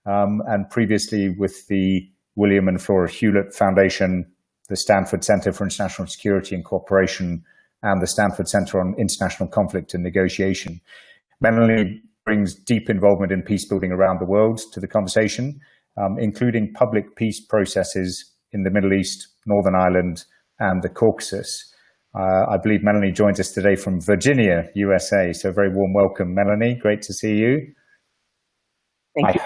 and previously with the William and Flora Hewlett Foundation, the Stanford Center for International Security and Cooperation, and the Stanford Center on International Conflict and Negotiation. Melanie brings deep involvement in peace building around the world to the conversation, including public peace processes in the Middle East, Northern Ireland, and the Caucasus. I believe Melanie joins us today from Virginia, USA. So very warm welcome, Melanie. Great to see you. Thank you.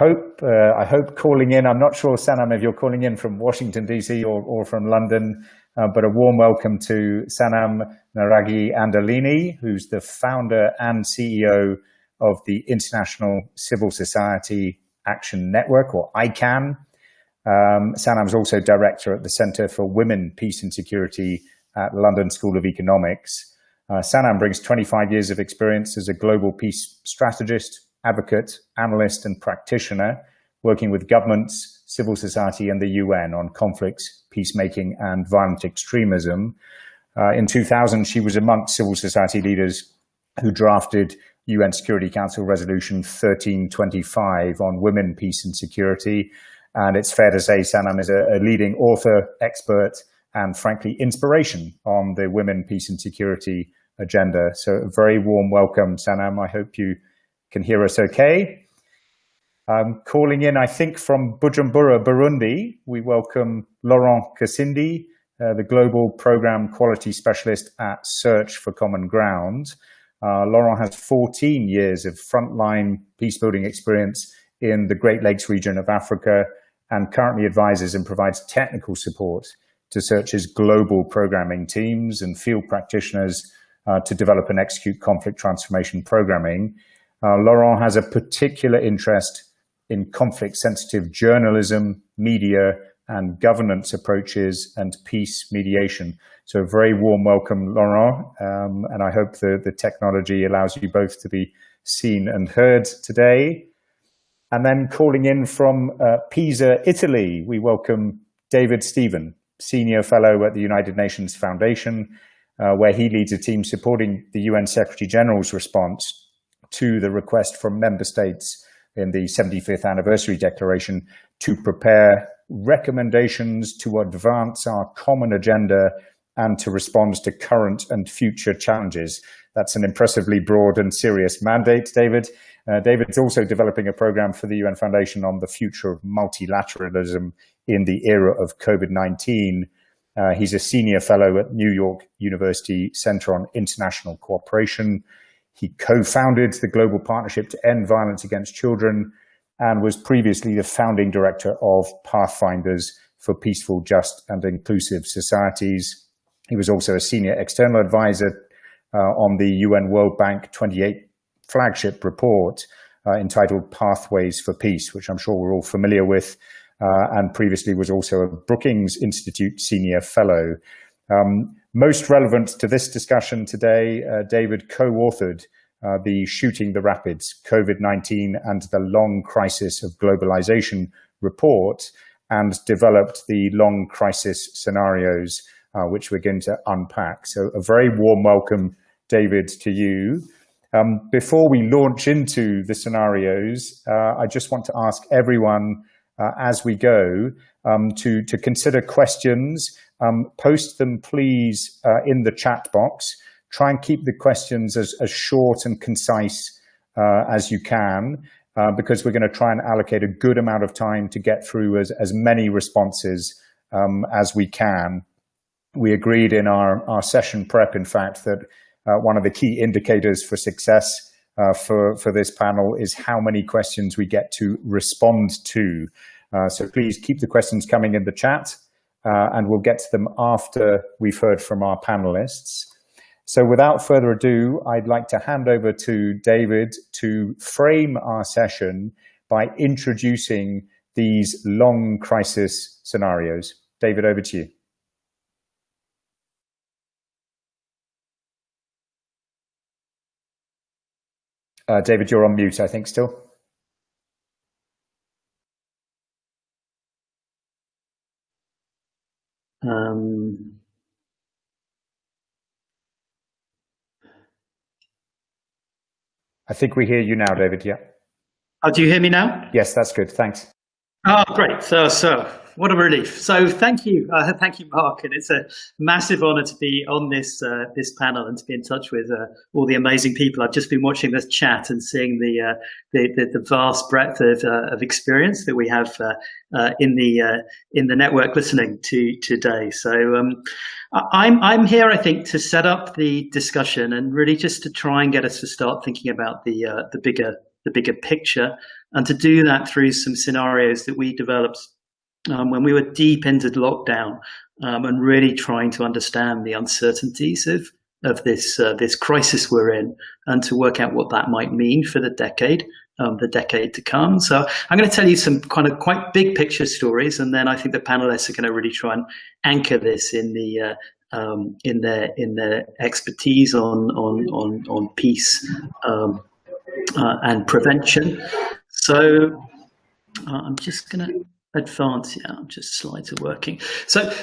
I hope calling in, I'm not sure, Sanam, if you're calling in from Washington, D.C. or from London, but a warm welcome to Sanam Naraghi Andalini, who's the founder and CEO of the International Civil Society Action Network, or ICANN. Sanam is also director at the Center for Women, Peace and Security at London School of Economics. Sanam brings 25 years of experience as a global peace strategist, advocate, analyst, and practitioner, working with governments, civil society, and the UN on conflicts, peacemaking, and violent extremism. In 2000, she was amongst civil society leaders who drafted UN Security Council Resolution 1325 on women, peace, and security. And it's fair to say Sanam is a leading author, expert, and frankly, inspiration on the women, peace, and security agenda. So a very warm welcome, Sanam. I hope you can hear us okay. Calling in, I think, from Bujumbura, Burundi, we welcome Laurent Kasindi, the Global Program Quality Specialist at Search for Common Ground. Laurent has 14 years of frontline peacebuilding experience in the Great Lakes region of Africa and currently advises and provides technical support to Search's global programming teams and field practitioners to develop and execute conflict transformation programming. Laurent has a particular interest in conflict-sensitive journalism, media, and governance approaches and peace mediation. So a very warm welcome, Laurent, and I hope the technology allows you both to be seen and heard today. And then calling in from Pisa, Italy, we welcome David Stephen, Senior Fellow at the United Nations Foundation, where he leads a team supporting the UN Secretary General's response to the request from member states in the 75th anniversary declaration to prepare recommendations to advance our common agenda and to respond to current and future challenges. That's an impressively broad and serious mandate, David. David's also developing a program for the UN Foundation on the future of multilateralism in the era of COVID-19. He's a senior fellow at New York University Center on International Cooperation. He co-founded the Global Partnership to End Violence Against Children and was previously the founding director of Pathfinders for Peaceful, Just, and Inclusive Societies. He was also a senior external advisor on the UN World Bank 28 flagship report entitled Pathways for Peace, which I'm sure we're all familiar with, and previously was also a Brookings Institute senior fellow. Most relevant to this discussion today, David co-authored the Shooting the Rapids, COVID-19 and the Long Crisis of Globalization report and developed the long crisis scenarios, which we're going to unpack. So a very warm welcome, David, to you. Before we launch into the scenarios, I just want to ask everyone as we go to consider questions. Post them, please, in the chat box. Try and keep the questions as short and concise as you can, because we're going to try and allocate a good amount of time to get through as many responses as we can. We agreed in our session prep, in fact, that one of the key indicators for success for this panel is how many questions we get to respond to. So please keep the questions coming in the chat, and we'll get to them after we've heard from our panelists. So without further ado, I'd like to hand over to David to frame our session by introducing these long crisis scenarios. David, over to you. David, you're on mute, I think, still. I think we hear you now, David, yeah. Oh, do you hear me now? Yes, that's good. Thanks. Oh, great. So what a relief. So thank you, Mark. And it's a massive honor to be on this panel and to be in touch with all the amazing people. I've just been watching this chat and seeing the vast breadth of experience that we have in the network listening to today. So I'm here, I think, to set up the discussion and really just to try and get us to start thinking about the bigger picture, and to do that through some scenarios that we developed when we were deep into lockdown, and really trying to understand the uncertainties of this crisis we're in, and to work out what that might mean for the decade to come. So I'm going to tell you some kind of quite big picture stories, and then I think the panelists are going to really try and anchor this in their expertise on peace and prevention. So I'm just going to advance. Yeah, just slides are working. So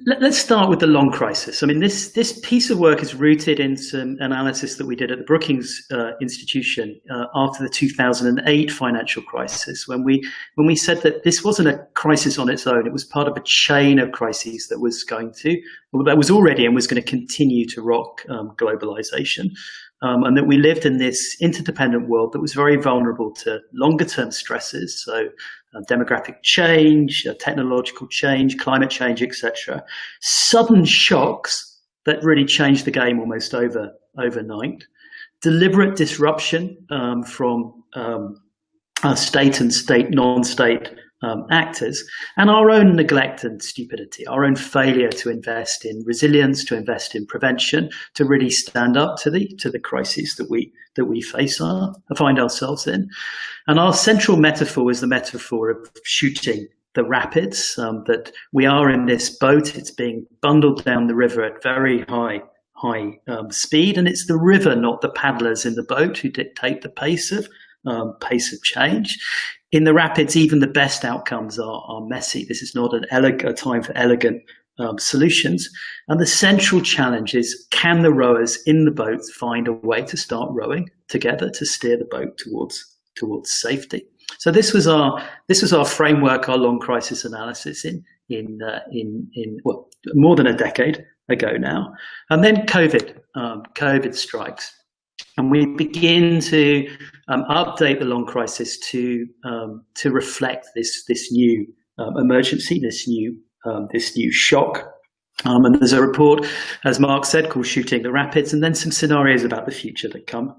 let's start with the long crisis. I mean, this piece of work is rooted in some analysis that we did at the Brookings Institution after the 2008 financial crisis, when we said that this wasn't a crisis on its own. It was part of a chain of crises that was already and was going to continue to rock globalization. And that we lived in this interdependent world that was very vulnerable to longer term stresses, so demographic change, technological change, climate change, etc. Sudden shocks that really changed the game almost overnight. Deliberate disruption from state and non-state actors, and our own neglect and stupidity, our own failure to invest in resilience, to invest in prevention, to really stand up to the crises that we find ourselves in. And our central metaphor is the metaphor of shooting the rapids, that we are in this boat. It's being bundled down the river at very high speed, and it's the river, not the paddlers in the boat, who dictate the pace of change. In the rapids, even the best outcomes are messy. This is not a time for elegant solutions. And the central challenge is, can the rowers in the boat find a way to start rowing together to steer the boat towards safety? So this was our framework, our long crisis analysis in more than a decade ago now. And then COVID strikes. And we begin to update the long crisis to reflect this new emergency, this new shock. And there's a report, as Mark said, called "Shooting the Rapids," and then some scenarios about the future that come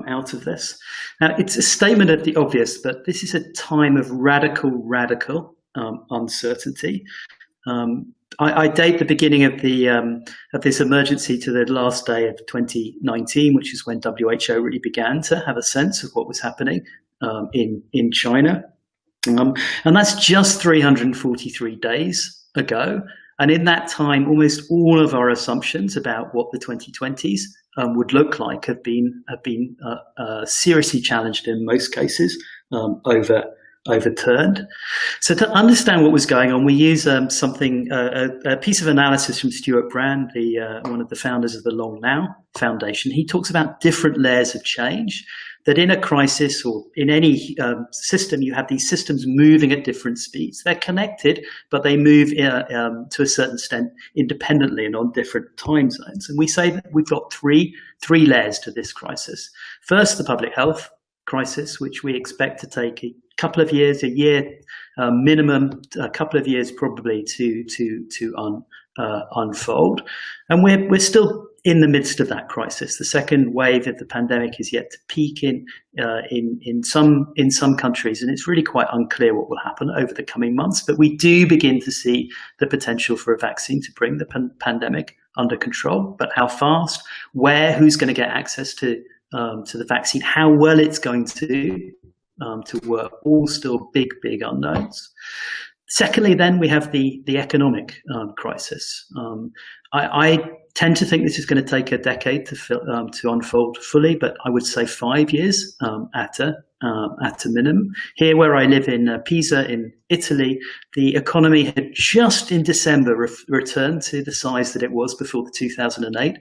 out of this. Now, it's a statement of the obvious, but this is a time of radical uncertainty. I date the beginning of this emergency to the last day of 2019, which is when WHO really began to have a sense of what was happening in China, and that's just 343 days ago. And in that time, almost all of our assumptions about what the 2020s would look like have been seriously challenged, in most cases overturned. So to understand what was going on, we use a piece of analysis from Stuart Brand, one of the founders of the Long Now Foundation. He talks about different layers of change, that in a crisis or in any system, you have these systems moving at different speeds. They're connected, but they move to a certain extent independently and on different time zones. And we say that we've got three layers to this crisis. First, the public health crisis, which we expect to take a couple of years, a year minimum, a couple of years probably to unfold. And we're still in the midst of that crisis. The second wave of the pandemic is yet to peak in some countries, and it's really quite unclear what will happen over the coming months. But we do begin to see the potential for a vaccine to bring the pandemic under control. But how fast, where, who's going to get access to the vaccine, how well it's going to work, all still big unknowns. Secondly, then we have the economic crisis. I tend to think this is going to take a decade to unfold fully, but I would say 5 years at a minimum. Here, where I live in Pisa in Italy, the economy had just in December returned to the size that it was before the 2008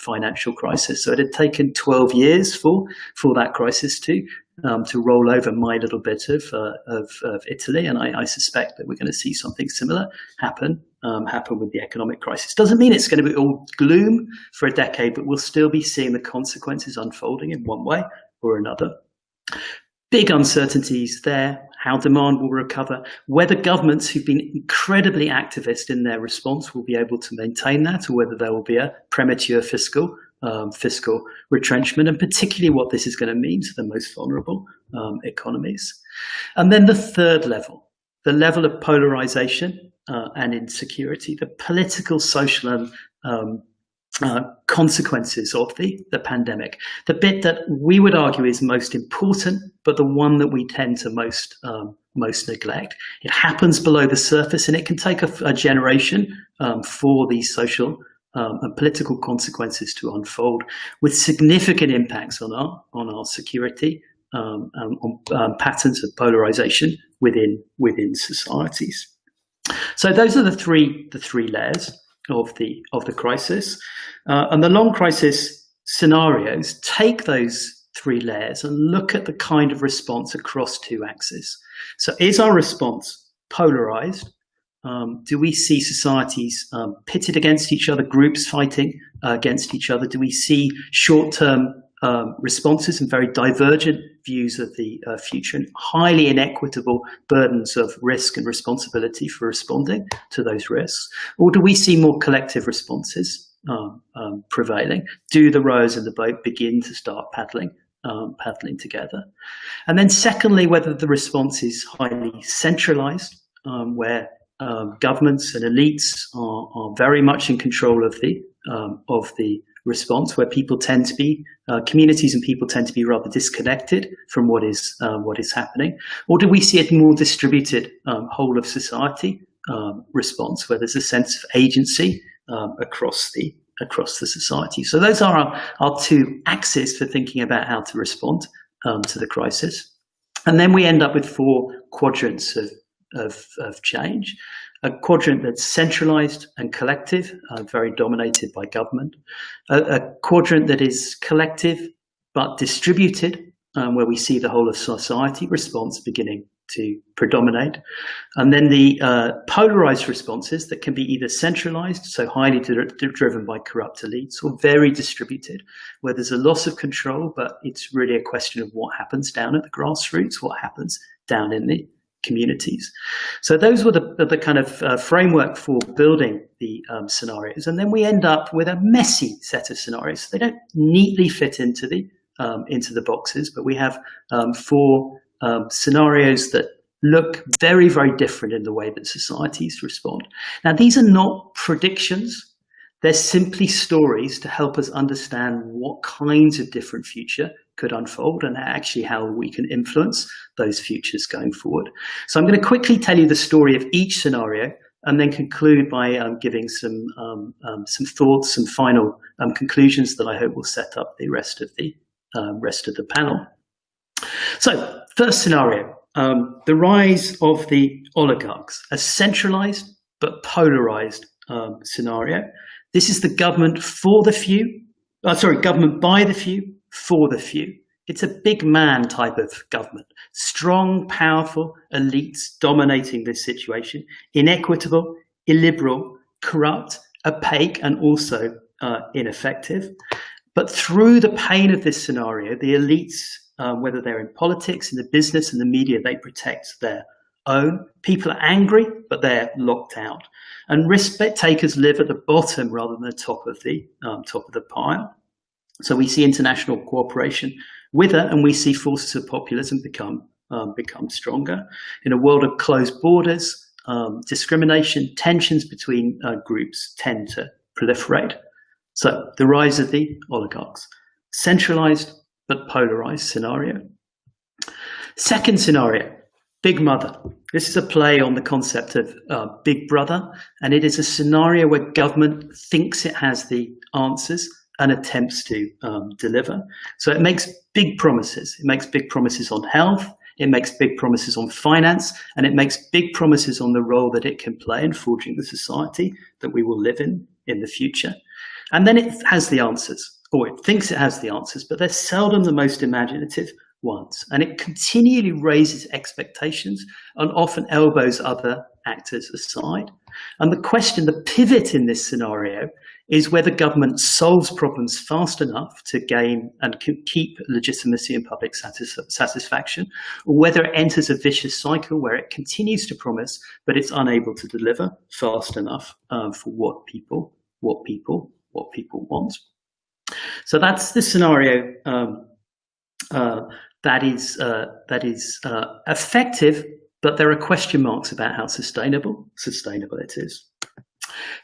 financial crisis. So it had taken 12 years for that crisis to to roll over my little bit of Italy, and I suspect that we're going to see something similar happen with the economic crisis. Doesn't mean it's going to be all gloom for a decade, but we'll still be seeing the consequences unfolding in one way or another. Big uncertainties there, how demand will recover, whether governments who've been incredibly activist in their response will be able to maintain that, or whether there will be a premature fiscal retrenchment, and particularly what this is going to mean to the most vulnerable economies. And then the third level, the level of polarization and insecurity, the political, social, and consequences of the pandemic. The bit that we would argue is most important, but the one that we tend to most neglect. It happens below the surface, and it can take a generation for these social and political consequences to unfold, with significant impacts on our security, on patterns of polarization within societies. So those are the three layers of the crisis, and the long crisis scenarios take those three layers and look at the kind of response across two axes. So is our response polarized? Do we see societies pitted against each other, groups fighting against each other? Do we see short-term responses and very divergent views of the future, and highly inequitable burdens of risk and responsibility for responding to those risks? Or do we see more collective responses prevailing? Do the rowers in the boat begin to start paddling together? And then secondly, whether the response is highly centralized, where governments and elites are very much in control of the response, where people tend to be communities and people tend to be rather disconnected from what is happening. Or do we see a more distributed whole of society response, where there's a sense of agency across the society? So those are our two axes for thinking about how to respond to the crisis. And then we end up with four quadrants of change. A quadrant that's centralized and collective, very dominated by government. A quadrant that is collective but distributed, where we see the whole of society response beginning to predominate. And then the polarized responses that can be either centralized, so highly driven by corrupt elites, or very distributed, where there's a loss of control, but it's really a question of what happens down at the grassroots, what happens down in the communities. So those were the kind of framework for building the scenarios, and then we end up with a messy set of scenarios. So they don't neatly fit into the boxes, but we have four scenarios that look very, very different in the way that societies respond. Now, these are not predictions. They're simply stories to help us understand what kinds of different future could unfold and actually how we can influence those futures going forward. So I'm going to quickly tell you the story of each scenario and then conclude by giving some thoughts, some final conclusions that I hope will set up the rest of the panel. So first scenario, the rise of the oligarchs, a centralized but polarized scenario. This is the government for the few, government by the few, for the few. It's a big man type of government, strong, powerful elites dominating this situation, inequitable, illiberal, corrupt, opaque, and also ineffective. But through the pain of this scenario, the elites, whether they're in politics, in the business, in the media, they protect their own. People are angry, but they're locked out. And risk takers live at the bottom rather than the top of the pile. So we see international cooperation wither, and we see forces of populism become stronger. In a world of closed borders, discrimination, tensions between groups tend to proliferate. So the rise of the oligarchs, centralized but polarized scenario. Second scenario, Big Mother. This is a play on the concept of Big Brother, and it is a scenario where government thinks it has the answers and attempts to deliver. So it makes big promises. It makes big promises on health, it makes big promises on finance, and it makes big promises on the role that it can play in forging the society that we will live in the future. And then it has the answers, or it thinks it has the answers, but they're seldom the most imaginative ones. And it continually raises expectations and often elbows other actors aside. And the question, the pivot in this scenario, is whether government solves problems fast enough to gain and keep legitimacy and public satisfaction, or whether it enters a vicious cycle where it continues to promise, but it's unable to deliver fast enough for what people want. So that's the scenario that is effective, but there are question marks about how sustainable it is.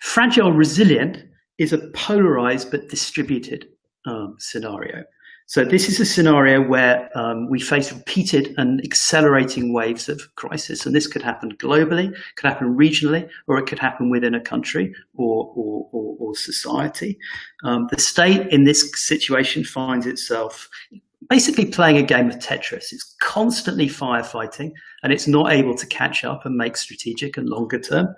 Fragile resilient is a polarized but distributed scenario. So this is a scenario where we face repeated and accelerating waves of crisis, and this could happen globally, could happen regionally, or it could happen within a country or society. The state in this situation finds itself basically playing a game of Tetris. It's constantly firefighting, and it's not able to catch up and make strategic and longer term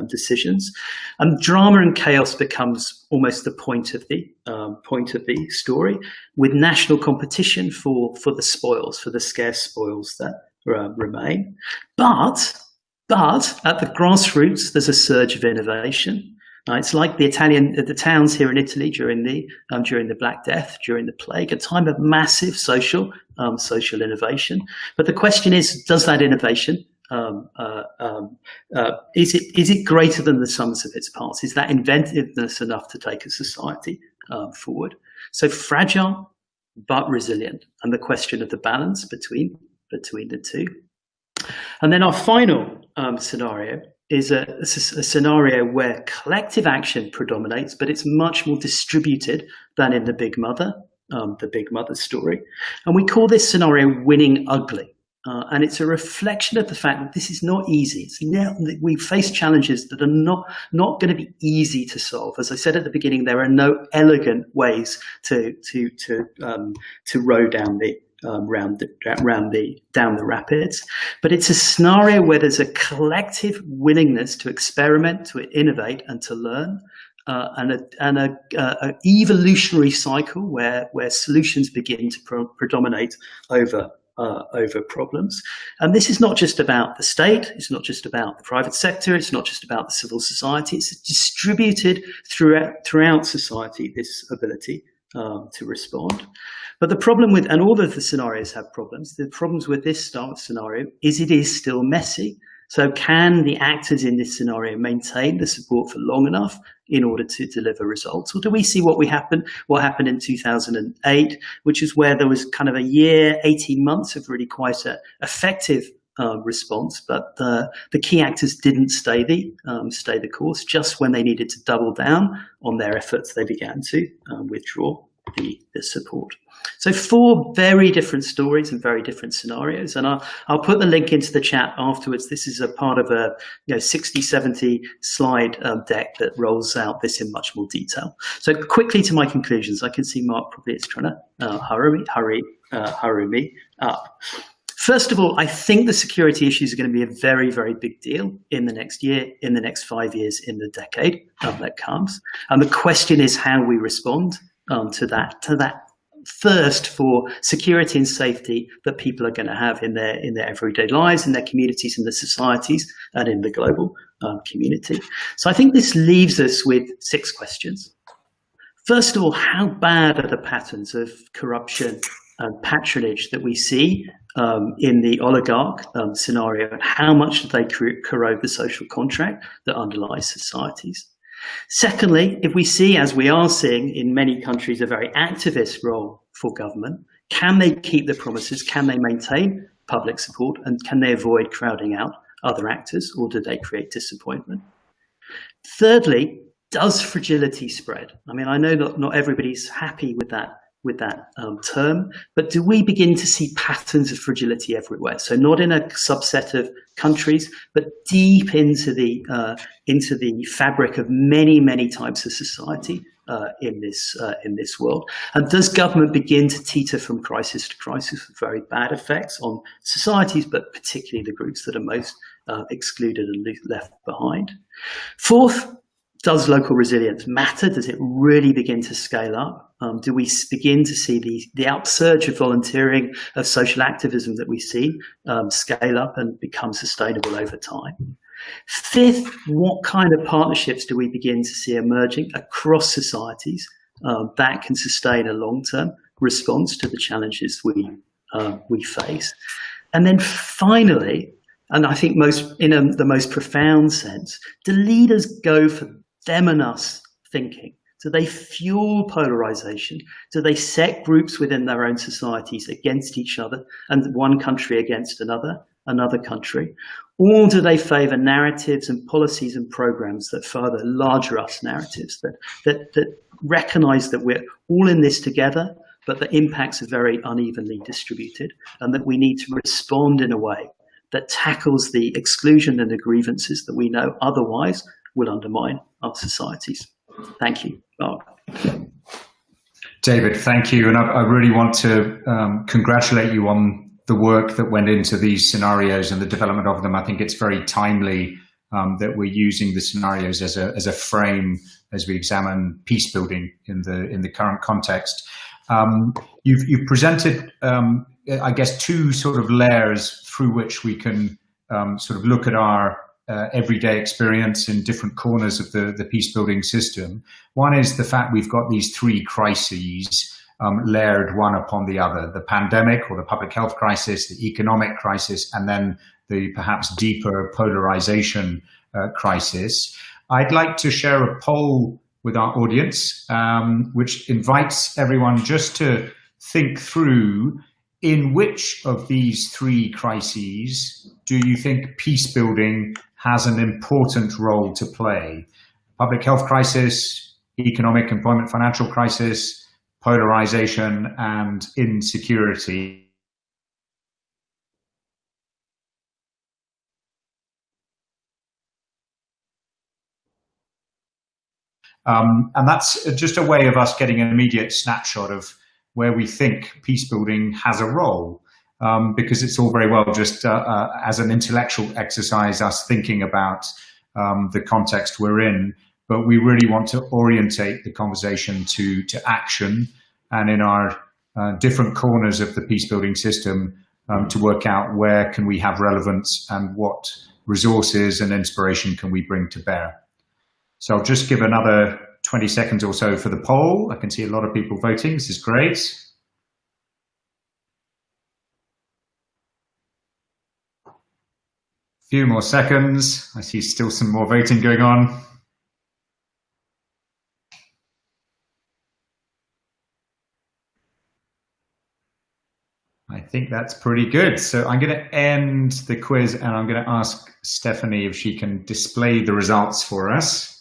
decisions. And drama and chaos becomes almost the point of the story, with national competition for the spoils, for the scarce spoils that remain. But at the grassroots, there's a surge of innovation. It's like the towns here in Italy during the Black Death, during the plague, a time of massive social innovation. But the question is, does that innovation is it greater than the sums of its parts? Is that inventiveness enough to take a society forward? So fragile but resilient, and the question of the balance between the two. And then our final scenario is a scenario where collective action predominates, but it's much more distributed than in the Big Mother story. And we call this scenario winning ugly. And it's a reflection of the fact that this is not easy. We face challenges that are not going to be easy to solve. As I said at the beginning, there are no elegant ways to row down the rapids, but it's a scenario where there's a collective willingness to experiment, to innovate, and to learn, and a evolutionary cycle where solutions begin to predominate over problems. And this is not just about the state, it's not just about the private sector, it's not just about the civil society, it's distributed throughout society, this ability to respond. But the problem with, and all of the scenarios have problems, the problems with this scenario is it is still messy. So can the actors in this scenario maintain the support for long enough in order to deliver results? Or do we see what happened in 2008, which is where there was kind of a year, 18 months of really quite an effective response, but the key actors didn't stay the course. Just when they needed to double down on their efforts, they began to withdraw the support. So 4 very different stories and very different scenarios, and I'll put the link into the chat afterwards. This is a part of a 60-70 slide deck that rolls out this in much more detail. So quickly to my conclusions. I can see Mark probably is trying to hurry me up. First of all, I think the security issues are going to be a very, very big deal in the next year, in the next 5 years, in the decade that comes. And the question is how we respond to that thirst for security and safety that people are going to have in their everyday lives, in their communities, in their societies, and in the global community. So I think this leaves us with 6 questions. First of all, how bad are the patterns of corruption and patronage that we see in the oligarch scenario, and how much do they corrode the social contract that underlies societies? Secondly, if we see, as we are seeing in many countries, a very activist role for government, can they keep the promises? Can they maintain public support? And can they avoid crowding out other actors, or do they create disappointment? Thirdly, does fragility spread? I mean, I know not everybody's happy with that term, but do we begin to see patterns of fragility everywhere? So not in a subset of countries, but deep into the fabric of many types of society in this world. And does government begin to teeter from crisis to crisis with very bad effects on societies, but particularly the groups that are most excluded and left behind? Fourth, Does local resilience matter? Does it really begin to scale up? Do we begin to see the upsurge of volunteering, of social activism that we see scale up and become sustainable over time? Fifth, what kind of partnerships do we begin to see emerging across societies that can sustain a long-term response to the challenges we face? And then finally, and I think the most profound sense, do leaders go for them and us thinking? Do they fuel polarization? Do they set groups within their own societies against each other, and one country against another country? Or do they favor narratives and policies and programs that further larger us narratives that recognize that we're all in this together, but the impacts are very unevenly distributed, and that we need to respond in a way that tackles the exclusion and the grievances that we know otherwise will undermine our societies? Thank you, Mark. David, thank you. And I really want to congratulate you on the work that went into these scenarios and the development of them. I think it's very timely that we're using the scenarios as a frame as we examine peace building in the current context. You've presented, I guess, two sort of layers through which we can sort of look at our everyday experience in different corners of the peace building system. One is the fact we've got these three crises layered one upon the other: the pandemic or the public health crisis, the economic crisis, and then the perhaps deeper polarization crisis. I'd like to share a poll with our audience, which invites everyone just to think through, in which of these three crises do you think peace building has an important role to play? Public health crisis, economic, employment, financial crisis, polarization, and insecurity. And that's just a way of us getting an immediate snapshot of where we think peace building has a role, because it's all very well just as an intellectual exercise, us thinking about the context we're in, but we really want to orientate the conversation to action, and in our different corners of the peace building system to work out where can we have relevance and what resources and inspiration can we bring to bear. So I'll just give another 20 seconds or so for the poll. I can see a lot of people voting. This is great. Few more seconds. I see still some more voting going on. I think that's pretty good. So I'm going to end the quiz and I'm going to ask Stephanie if she can display the results for us.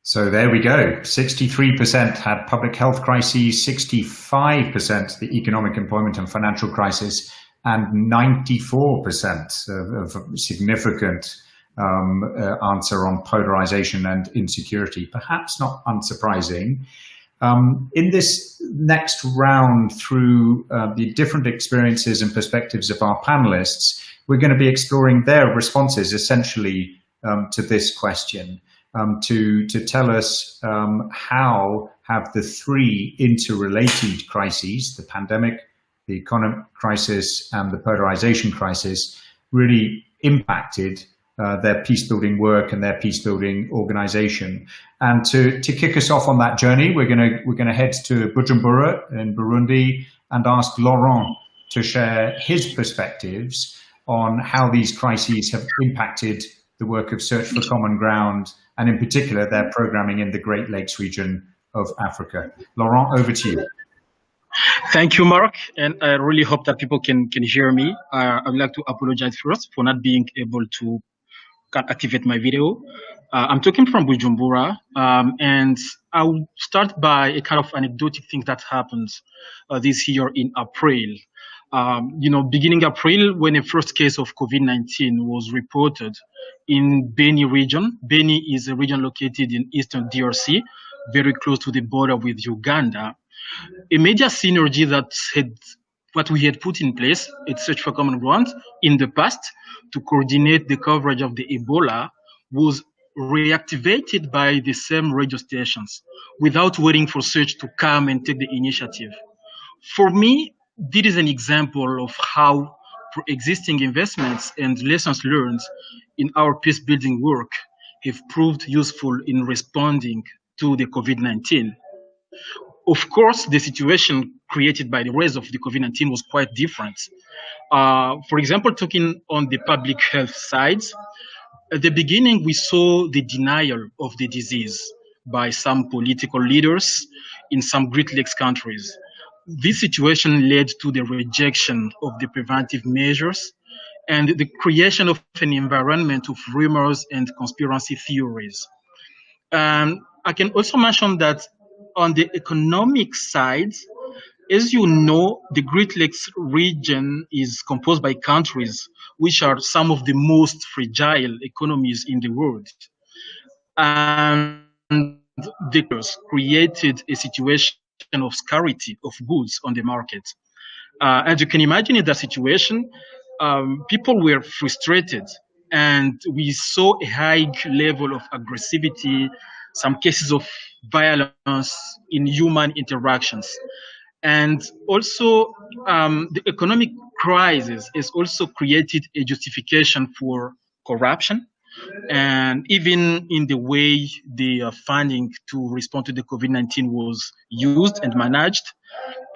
So there we go. 63% had public health crises, 65% the economic, employment and financial crisis, and 94% of significant answer on polarization and insecurity. Perhaps not unsurprising. In this next round, through the different experiences and perspectives of our panelists, we're going to be exploring their responses essentially to this question. To tell us how have the three interrelated crises, the pandemic, the economic crisis, and the polarization crisis, really impacted their peace-building work and their peace-building organization. And to kick us off on that journey, we're gonna head to Bujumbura in Burundi and ask Laurent to share his perspectives on how these crises have impacted the work of Search for Common Ground, and in particular, their programming in the Great Lakes region of Africa. Laurent, over to you. Thank you, Mark, and I really hope that people can hear me. I would like to apologize first for not being able to activate my video. I'm talking from Bujumbura, and I'll start by a kind of anecdotic thing that happened this year in April. Beginning April, when a first case of COVID-19 was reported in Beni region. Beni is a region located in eastern DRC, very close to the border with Uganda. A major synergy that what we had put in place at Search for Common Ground in the past to coordinate the coverage of the Ebola was reactivated by the same radio stations without waiting for Search to come and take the initiative. For me, this is an example of how existing investments and lessons learned in our peace building work have proved useful in responding to the COVID-19. Of course, the situation created by the rise of the COVID-19 was quite different. For example, talking on the public health side, at the beginning, we saw the denial of the disease by some political leaders in some Great Lakes countries. This situation led to the rejection of the preventive measures and the creation of an environment of rumors and conspiracy theories. I can also mention that on the economic side, as you know, the Great Lakes region is composed by countries which are some of the most fragile economies in the world. And the created a situation of scarcity of goods on the market. As you can imagine, in that situation, people were frustrated, and we saw a high level of aggressivity, some cases of violence in human interactions. And also, the economic crisis has also created a justification for corruption. And even in the way the funding to respond to the COVID-19 was used and managed.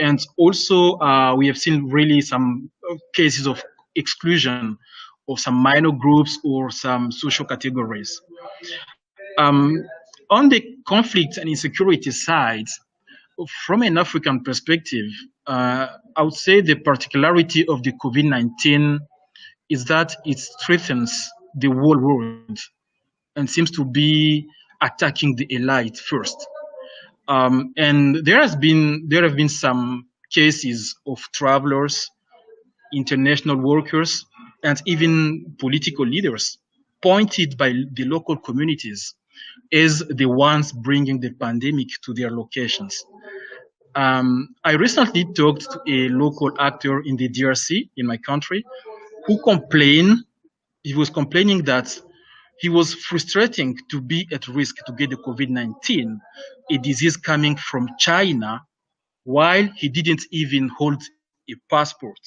And also, we have seen really some cases of exclusion of some minor groups or some social categories. On the conflict and insecurity side, from an African perspective, I would say the particularity of the COVID-19 is that it strengthens the whole world and seems to be attacking the elite first. And there have been some cases of travelers, international workers, and even political leaders pointed by the local communities as the ones bringing the pandemic to their locations. I recently talked to a local actor in the DRC, in my country, who he was complaining that he was frustrating to be at risk to get the COVID-19, a disease coming from China, while he didn't even hold a passport.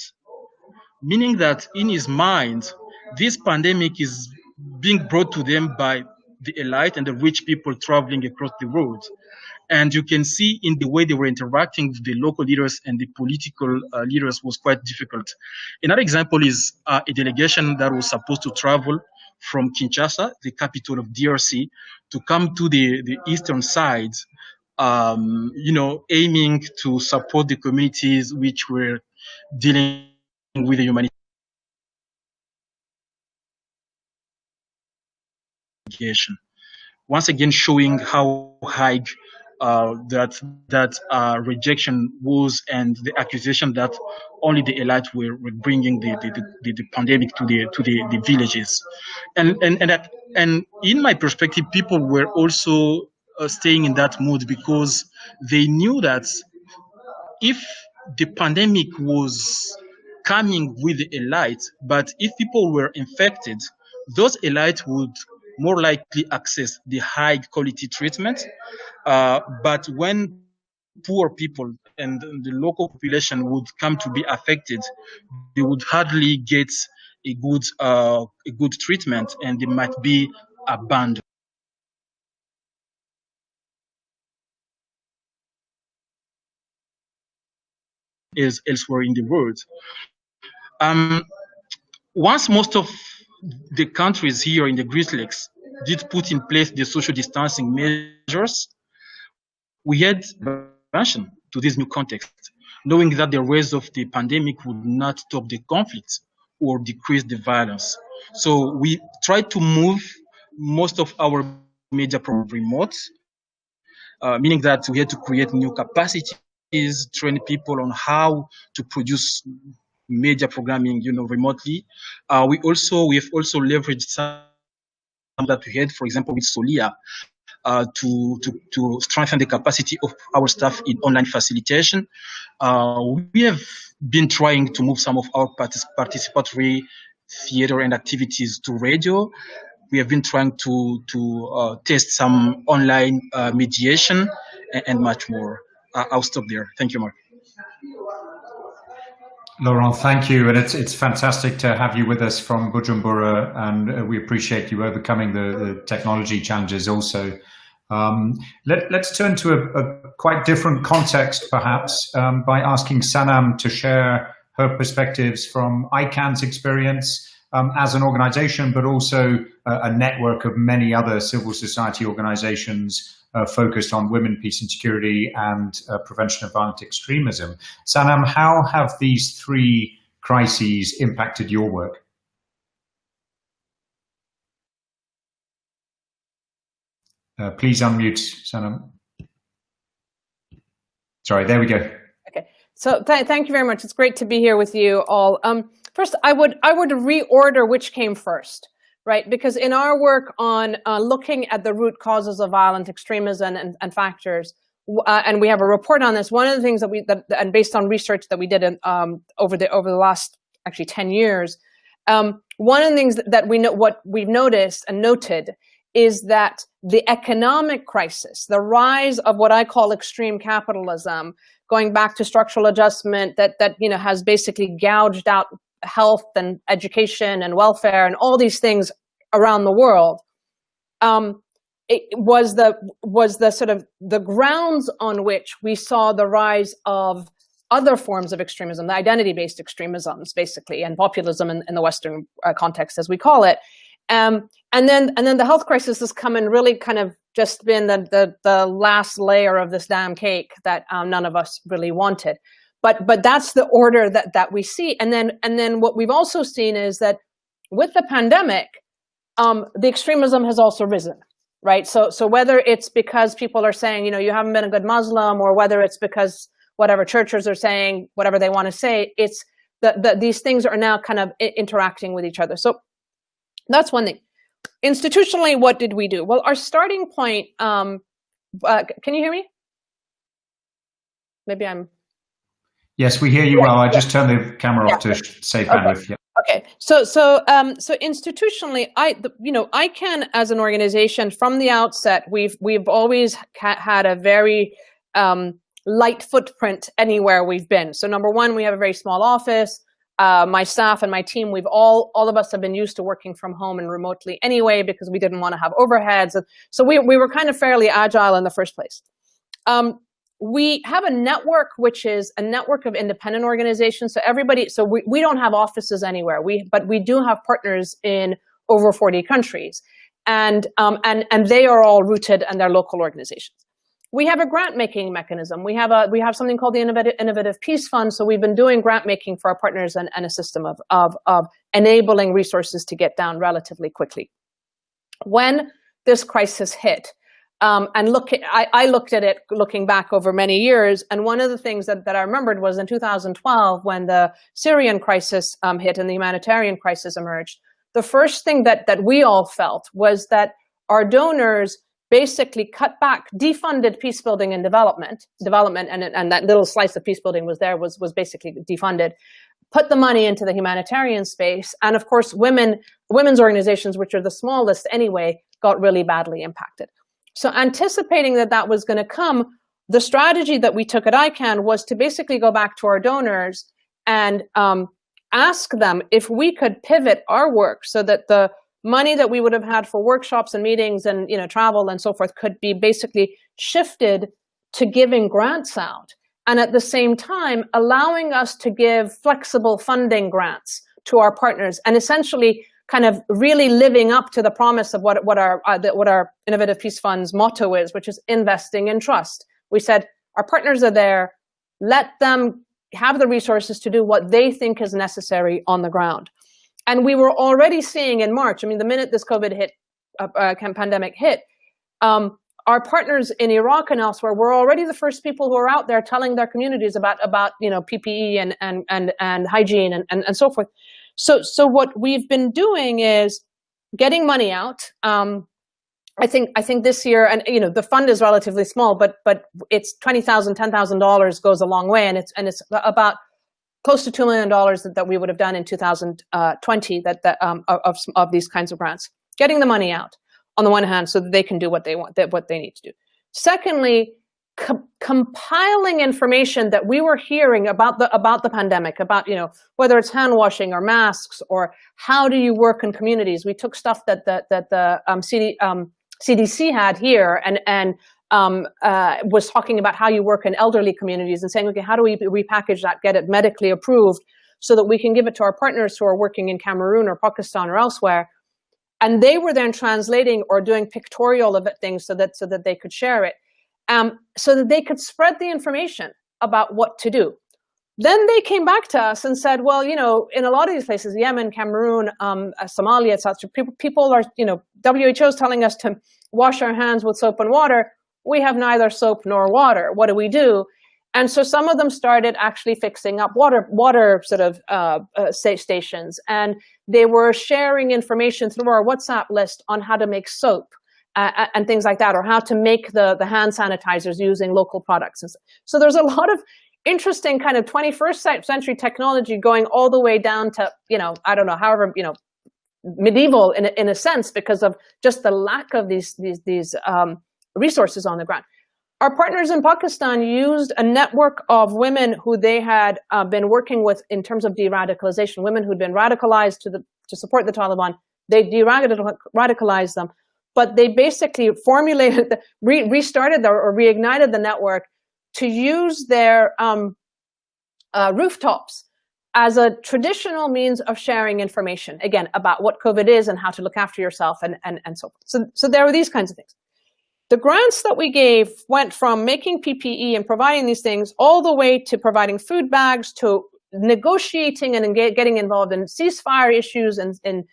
Meaning that in his mind, this pandemic is being brought to them by the elite and the rich people traveling across the world. And you can see in the way they were interacting with the local leaders and the political leaders was quite difficult. Another example is a delegation that was supposed to travel from Kinshasa, the capital of DRC, to come to the eastern side, aiming to support the communities which were dealing with the humanitarian. Once again, showing how high that rejection was, and the accusation that only the elite were bringing the pandemic to the villages, and in my perspective, people were also staying in that mood because they knew that if the pandemic was coming with the elite, but if people were infected, those elite would more likely access the high quality treatment. But when poor people and the local population would come to be affected, they would hardly get a good treatment, and they might be abandoned. Is elsewhere in the world. Once most of the countries here in the Great Lakes did put in place the social distancing measures, we had attention to this new context, knowing that the rise of the pandemic would not stop the conflicts or decrease the violence. So we tried to move most of our media programs remote, meaning that we had to create new capacities, train people on how to produce media programming, remotely. We have also leveraged some that we had, for example, with Solia, to strengthen the capacity of our staff in online facilitation. We have been trying to move some of our participatory theater and activities to radio. We have been trying to test some online mediation and much more. I'll stop there. Thank you, Mark. Laurent, thank you. And it's fantastic to have you with us from Bujumbura, and we appreciate you overcoming the technology challenges also. Let's turn to a quite different context, perhaps, by asking Sanam to share her perspectives from ICANN's experience as an organization, but also a network of many other civil society organizations focused on women, peace and security, and prevention of violent extremism. Sanam, how have these three crises impacted your work? Please unmute, Sanam. Sorry, there we go. Okay, so thank you very much. It's great to be here with you all. First, I would reorder which came first, right? Because in our work on looking at the root causes of violent extremism and factors, and we have a report on this. One of the things and based on research that we did over the last actually 10 years, one of the things that we know, what we've noticed and noted, is that the economic crisis, the rise of what I call extreme capitalism, going back to structural adjustment that has basically gouged out health and education and welfare and all these things around the world, it was the sort of the grounds on which we saw the rise of other forms of extremism, the identity-based extremisms, basically, and populism in the Western context, as we call it. And then the health crisis has come and really kind of just been the last layer of this damn cake that none of us really wanted. But that's the order that we see. And then what we've also seen is that with the pandemic, the extremism has also risen, right? So whether it's because people are saying, you haven't been a good Muslim, or whether it's because whatever churches are saying, whatever they want to say, it's these things are now kind of interacting with each other. So that's one thing. Institutionally, what did we do? Well, our starting point, can you hear me? Maybe I'm... Yes, we hear you well. I just turned the camera off to save bandwidth. Yeah. Okay. So institutionally, ICANN as an organization from the outset, we've always had a very light footprint anywhere we've been. So number one, we have a very small office. My staff and my team, all of us have been used to working from home and remotely anyway, because we didn't want to have overheads. So we were kind of fairly agile in the first place. We have a network, which is a network of independent organizations. So we don't have offices anywhere. But we do have partners in over 40 countries, and they are all rooted in their local organizations. We have a grant making mechanism. We have something called the Innovative Peace Fund. So we've been doing grant making for our partners and a system of enabling resources to get down relatively quickly. When this crisis hit, I looked at it looking back over many years, and one of the things that I remembered was in 2012 when the Syrian crisis hit and the humanitarian crisis emerged. The first thing that we all felt was that our donors basically cut back, defunded peacebuilding and development, and that little slice of peacebuilding was basically defunded, put the money into the humanitarian space, and of course women's organizations, which are the smallest anyway, got really badly impacted. So anticipating that was going to come, the strategy that we took at ICANN was to basically go back to our donors and ask them if we could pivot our work so that the money that we would have had for workshops and meetings and travel and so forth could be basically shifted to giving grants out, and at the same time allowing us to give flexible funding grants to our partners, and essentially kind of really living up to the promise of what our Innovative Peace Fund's motto is, which is investing in trust. We said our partners are there, let them have the resources to do what they think is necessary on the ground. And we were already seeing in March, the minute this COVID pandemic hit, our partners in Iraq and elsewhere were already the first people who are out there telling their communities about PPE and hygiene and so forth. So what we've been doing is getting money out, I think this year, and the fund is relatively small, but it's $20,000, $10,000 goes a long way, and it's about close to $2 million that we would have done in 2020 of these kinds of grants, getting the money out on the one hand so that they can do what they want, what they need to do. Secondly, compiling information that we were hearing about the pandemic, about whether it's hand washing or masks or how do you work in communities. We took stuff that the CDC had here and was talking about how you work in elderly communities and saying, okay, how do we repackage that, get it medically approved so that we can give it to our partners who are working in Cameroon or Pakistan or elsewhere. And they were then translating or doing pictorial of it things so that they could share it, so that they could spread the information about what to do. Then they came back to us and said, well, in a lot of these places, Yemen, Cameroon, Somalia, etc., people are, WHO is telling us to wash our hands with soap and water. We have neither soap nor water. What do? And so some of them started actually fixing up water sort of stations, and they were sharing information through our WhatsApp list on how to make soap and things like that, or how to make the hand sanitizers using local products. And so there's a lot of interesting kind of 21st century technology going all the way down to, I don't know, however, medieval in a sense, because of just the lack of these resources on the ground. Our partners in Pakistan used a network of women who they had been working with in terms of de-radicalization, women who'd been radicalized to support the Taliban. They de-radicalized them, but they basically formulated, restarted or reignited the network to use their rooftops as a traditional means of sharing information, again, about what COVID is and how to look after yourself and so forth. So there were these kinds of things. The grants that we gave went from making PPE and providing these things all the way to providing food bags, to negotiating and getting involved in ceasefire issues in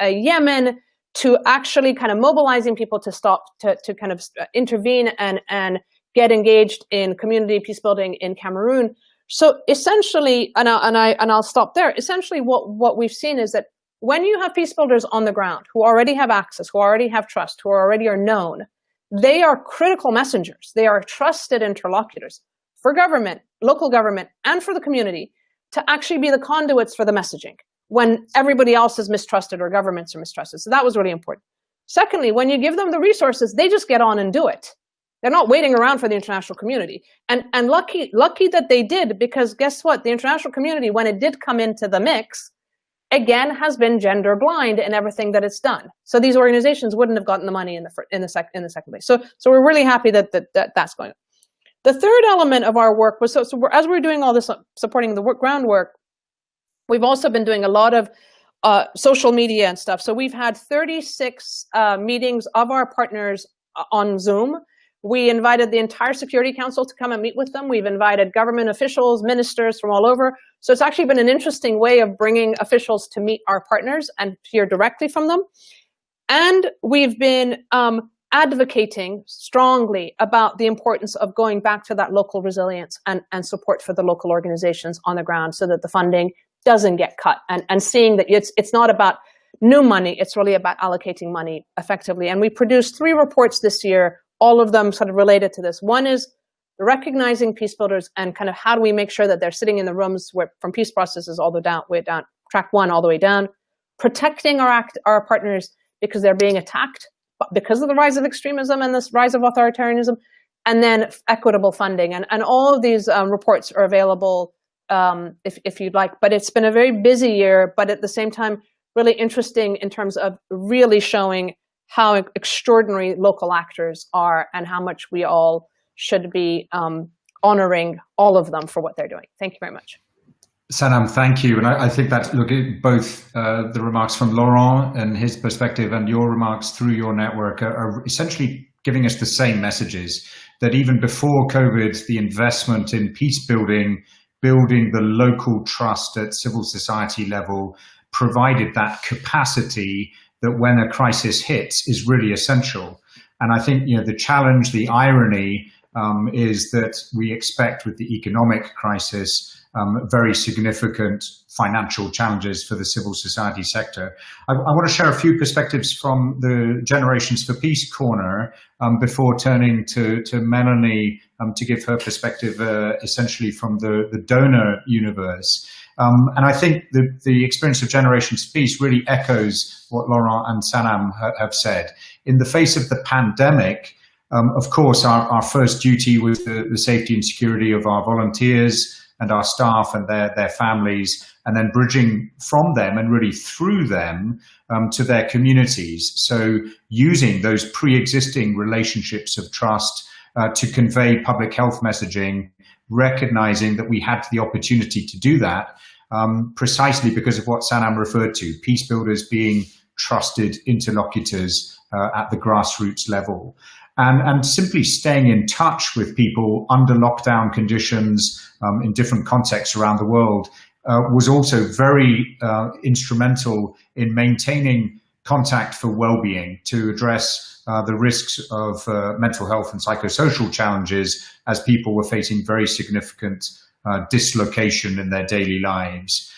Yemen, to actually kind of mobilizing people to stop, to kind of intervene and get engaged in community peace building in Cameroon. So essentially, and I'll stop there. Essentially, what we've seen is that when you have peace builders on the ground who already have access, who already have trust, who already are known, they are critical messengers. They are trusted interlocutors for government, local government, and for the community to actually be the conduits for the messaging when everybody else is mistrusted or governments are mistrusted. So that was really important. Secondly, when you give them the resources, they just get on and do it. They're not waiting around for the international community. And lucky that they did, because guess what? The international community, when it did come into the mix, again, has been gender blind in everything that it's done. So these organizations wouldn't have gotten the money in the second place. So we're really happy that that's going on. The third element of our work was, as we're doing all this supporting the groundwork, we've also been doing a lot of social media and stuff. So we've had 36 meetings of our partners on Zoom. We invited the entire Security Council to come and meet with them. We've invited government officials, ministers from all over. So it's actually been an interesting way of bringing officials to meet our partners and hear directly from them. And we've been advocating strongly about the importance of going back to that local resilience and support for the local organizations on the ground so that the funding doesn't get cut, and seeing that it's not about new money, it's really about allocating money effectively. And we produced 3 reports this year, all of them sort of related to this. One is recognizing peace builders and kind of how do we make sure that they're sitting in the rooms where, from peace processes all the way down, track 1 all the way down, protecting our partners because they're being attacked because of the rise of extremism and this rise of authoritarianism, and then equitable funding. And all of these reports are available if you'd like. But it's been a very busy year, but at the same time, really interesting in terms of really showing how extraordinary local actors are and how much we all should be honoring all of them for what they're doing. Thank you very much. Sanam, thank you. And I think that, look, both the remarks from Laurent and his perspective and your remarks through your network are essentially giving us the same messages, that even before COVID, the investment in peace building, building the local trust at civil society level, provided that capacity that when a crisis hits is really essential. And I think, the challenge, the irony is that we expect with the economic crisis very significant financial challenges for the civil society sector. I want to share a few perspectives from the Generations for Peace corner before turning to Melanie to give her perspective essentially from the donor universe. And I think the experience of Generations for Peace really echoes what Laurent and Sanam have said. In the face of the pandemic, of course, our first duty was the safety and security of our volunteers and our staff and their families, and then bridging from them and really through them to their communities. So using those pre-existing relationships of trust to convey public health messaging, recognizing that we had the opportunity to do that precisely because of what Sanam referred to, peace builders being trusted interlocutors at the grassroots level. And simply staying in touch with people under lockdown conditions in different contexts around the world was also very instrumental in maintaining contact for well-being to address the risks of mental health and psychosocial challenges as people were facing very significant dislocation in their daily lives.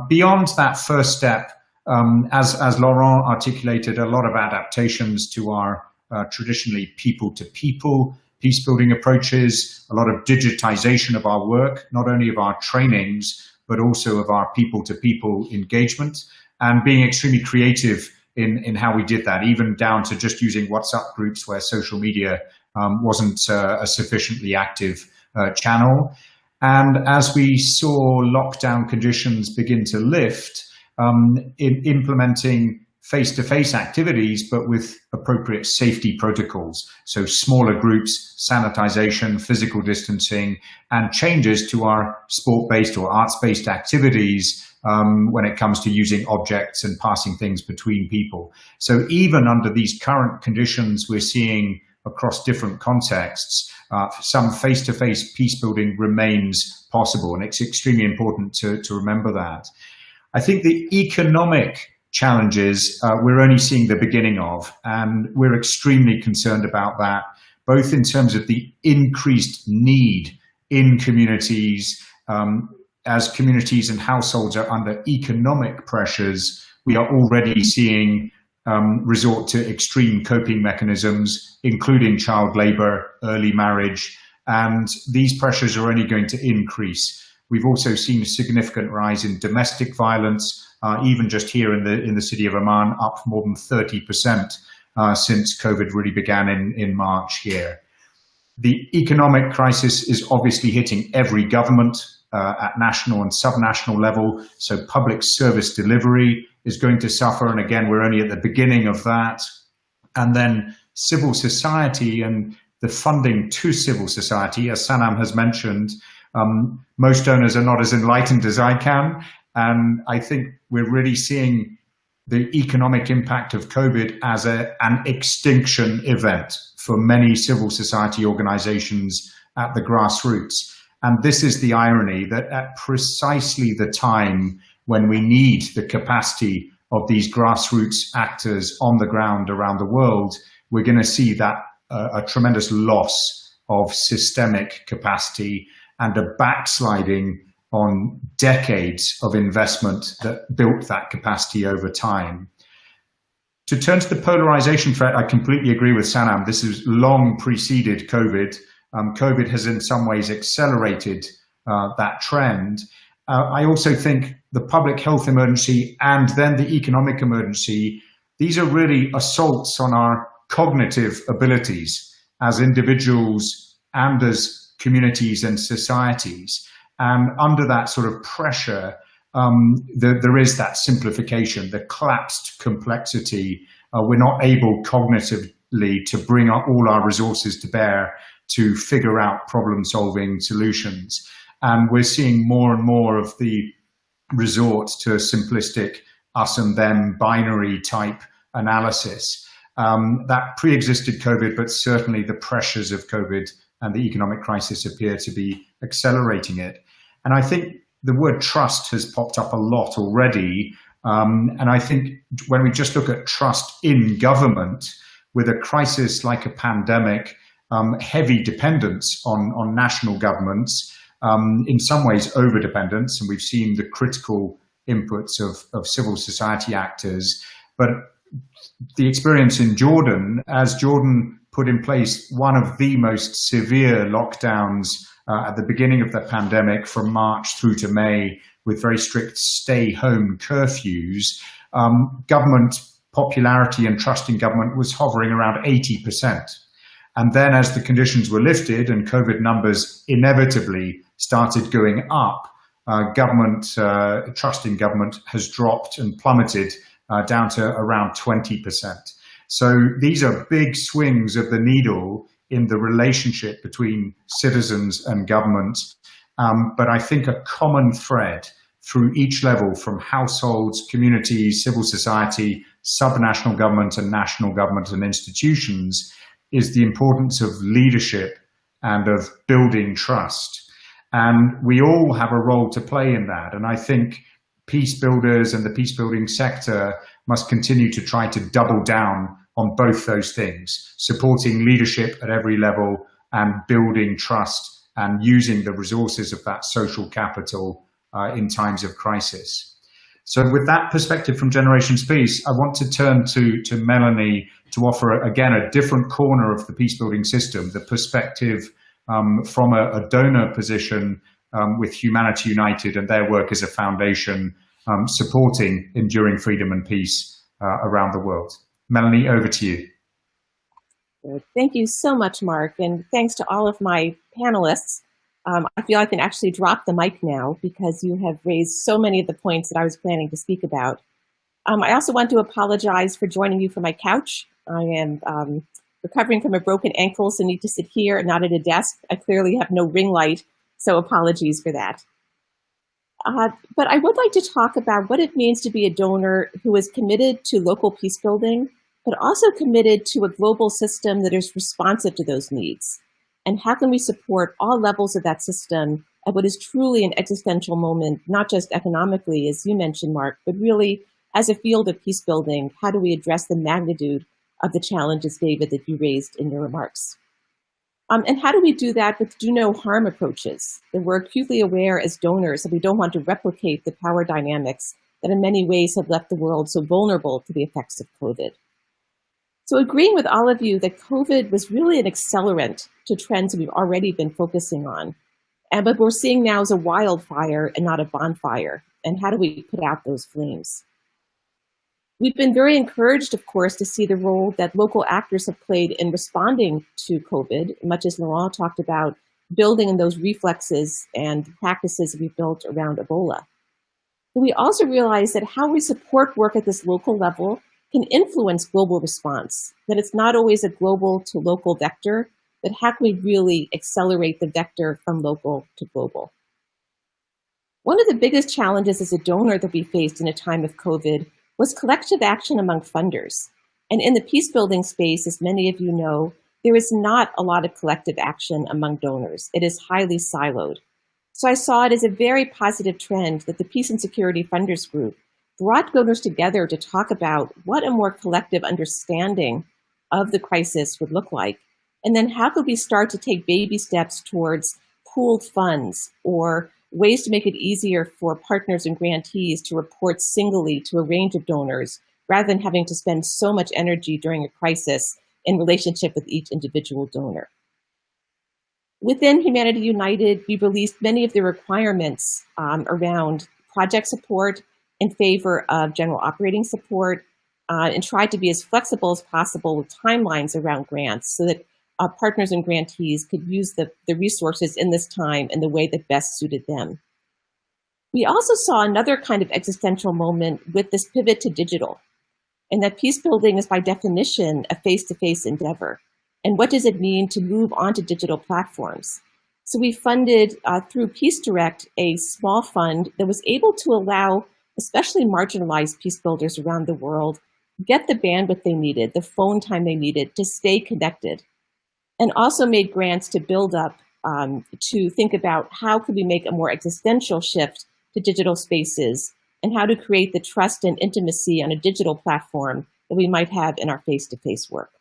Beyond that first step, as Laurent articulated, a lot of adaptations to our traditionally people-to-people peace-building approaches, a lot of digitization of our work, not only of our trainings, but also of our people-to-people engagement, and being extremely creative in how we did that, even down to just using WhatsApp groups where social media wasn't a sufficiently active channel. And as we saw lockdown conditions begin to lift, in implementing face-to-face activities, but with appropriate safety protocols. So smaller groups, sanitization, physical distancing, and changes to our sport-based or arts-based activities when it comes to using objects and passing things between people. So even under these current conditions, we're seeing across different contexts, some face-to-face peace building remains possible, and it's extremely important to remember that. I think the economic challenges we're only seeing the beginning of, and we're extremely concerned about that, both in terms of the increased need in communities. As communities and households are under economic pressures, we are already seeing resort to extreme coping mechanisms, including child labor, early marriage, and these pressures are only going to increase. We've also seen a significant rise in domestic violence, even just here in the city of Amman, up more than 30% since COVID really began in March here. The economic crisis is obviously hitting every government at national and subnational level, so public service delivery is going to suffer, and again, we're only at the beginning of that. And then civil society and the funding to civil society, as Sanam has mentioned, most donors are not as enlightened as I can, and I think we're really seeing the economic impact of COVID as an extinction event for many civil society organizations at the grassroots. And this is the irony, that at precisely the time when we need the capacity of these grassroots actors on the ground around the world, we're going to see that a tremendous loss of systemic capacity and a backsliding on decades of investment that built that capacity over time. To turn to the polarization threat, I completely agree with Sanam. This has long preceded COVID. COVID has in some ways accelerated that trend. I also think the public health emergency and then the economic emergency, these are really assaults on our cognitive abilities as individuals and as communities and societies. And under that sort of pressure, there is that simplification, the collapsed complexity. We're not able cognitively to bring all our resources to bear to figure out problem-solving solutions. And we're seeing more and more of the resort to a simplistic us and them binary type analysis. That pre-existed COVID, but certainly the pressures of COVID and the economic crisis appear to be accelerating it. And I think the word trust has popped up a lot already. And I think when we just look at trust in government, with a crisis like a pandemic heavy dependence on national governments, in some ways over-dependence, and we've seen the critical inputs of civil society actors. But the experience in Jordan, as Jordan put in place one of the most severe lockdowns at the beginning of the pandemic from March through to May, with very strict stay-home curfews, government popularity and trust in government was hovering around 80%. And then as the conditions were lifted and COVID numbers inevitably started going up, trust in government has dropped and plummeted down to around 20%. So these are big swings of the needle in the relationship between citizens and government. But I think a common thread through each level, from households, communities, civil society, subnational government and national government and institutions, is the importance of leadership and of building trust. And we all have a role to play in that. And I think peace builders and the peace building sector must continue to try to double down on both those things, supporting leadership at every level and building trust and using the resources of that social capital in times of crisis. So with that perspective from Generations Peace, I want to turn to Melanie to offer, again, a different corner of the peacebuilding system, the perspective from a donor position with Humanity United and their work as a foundation supporting enduring freedom and peace around the world. Melanie, over to you. Thank you so much, Mark, and thanks to all of my panelists. I feel I can actually drop the mic now because you have raised so many of the points that I was planning to speak about. I also want to apologize for joining you from my couch. I am recovering from a broken ankle, so need to sit here and not at a desk. I clearly have no ring light, so apologies for that. But I would like to talk about what it means to be a donor who is committed to local peace building, but also committed to a global system that is responsive to those needs. And how can we support all levels of that system at what is truly an existential moment, not just economically, as you mentioned, Mark, but really as a field of peace building? How do we address the magnitude of the challenges, David, that you raised in your remarks? And how do we do that with do no harm approaches? That we're acutely aware as donors that we don't want to replicate the power dynamics that in many ways have left the world so vulnerable to the effects of COVID. So agreeing with all of you that COVID was really an accelerant to trends we've already been focusing on. And what we're seeing now is a wildfire and not a bonfire. And how do we put out those flames? We've been very encouraged, of course, to see the role that local actors have played in responding to COVID, much as Laurent talked about building in those reflexes and practices we built around Ebola. But we also realize that how we support work at this local level can influence global response, that it's not always a global to local vector, but how can we really accelerate the vector from local to global? One of the biggest challenges as a donor that we faced in a time of COVID was collective action among funders. And in the peace building space, as many of you know, there is not a lot of collective action among donors. It is highly siloed. So I saw it as a very positive trend that the Peace and Security Funders Group brought donors together to talk about what a more collective understanding of the crisis would look like. And then how could we start to take baby steps towards pooled funds or ways to make it easier for partners and grantees to report singly to a range of donors rather than having to spend so much energy during a crisis in relationship with each individual donor. Within Humanity United, we released many of the requirements around project support in favor of general operating support and tried to be as flexible as possible with timelines around grants so that partners and grantees could use the resources in this time in the way that best suited them. We also saw another kind of existential moment with this pivot to digital, and that peace building is by definition a face-to-face endeavor. And what does it mean to move onto digital platforms? So we funded through Peace Direct a small fund that was able to allow especially marginalized peace builders around the world get the bandwidth they needed, the phone time they needed to stay connected, and also made grants to build up to think about how could we make a more existential shift to digital spaces and how to create the trust and intimacy on a digital platform that we might have in our face-to-face work.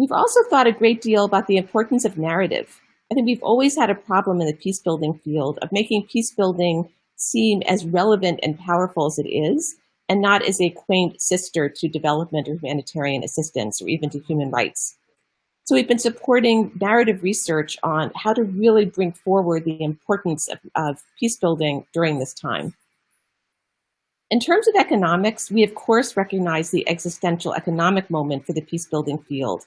We've also thought a great deal about the importance of narrative. I think we've always had a problem in the peacebuilding field of making peacebuilding seem as relevant and powerful as it is, and not as a quaint sister to development or humanitarian assistance or even to human rights. So we've been supporting narrative research on how to really bring forward the importance of peacebuilding during this time. In terms of economics, we of course recognize the existential economic moment for the peacebuilding field.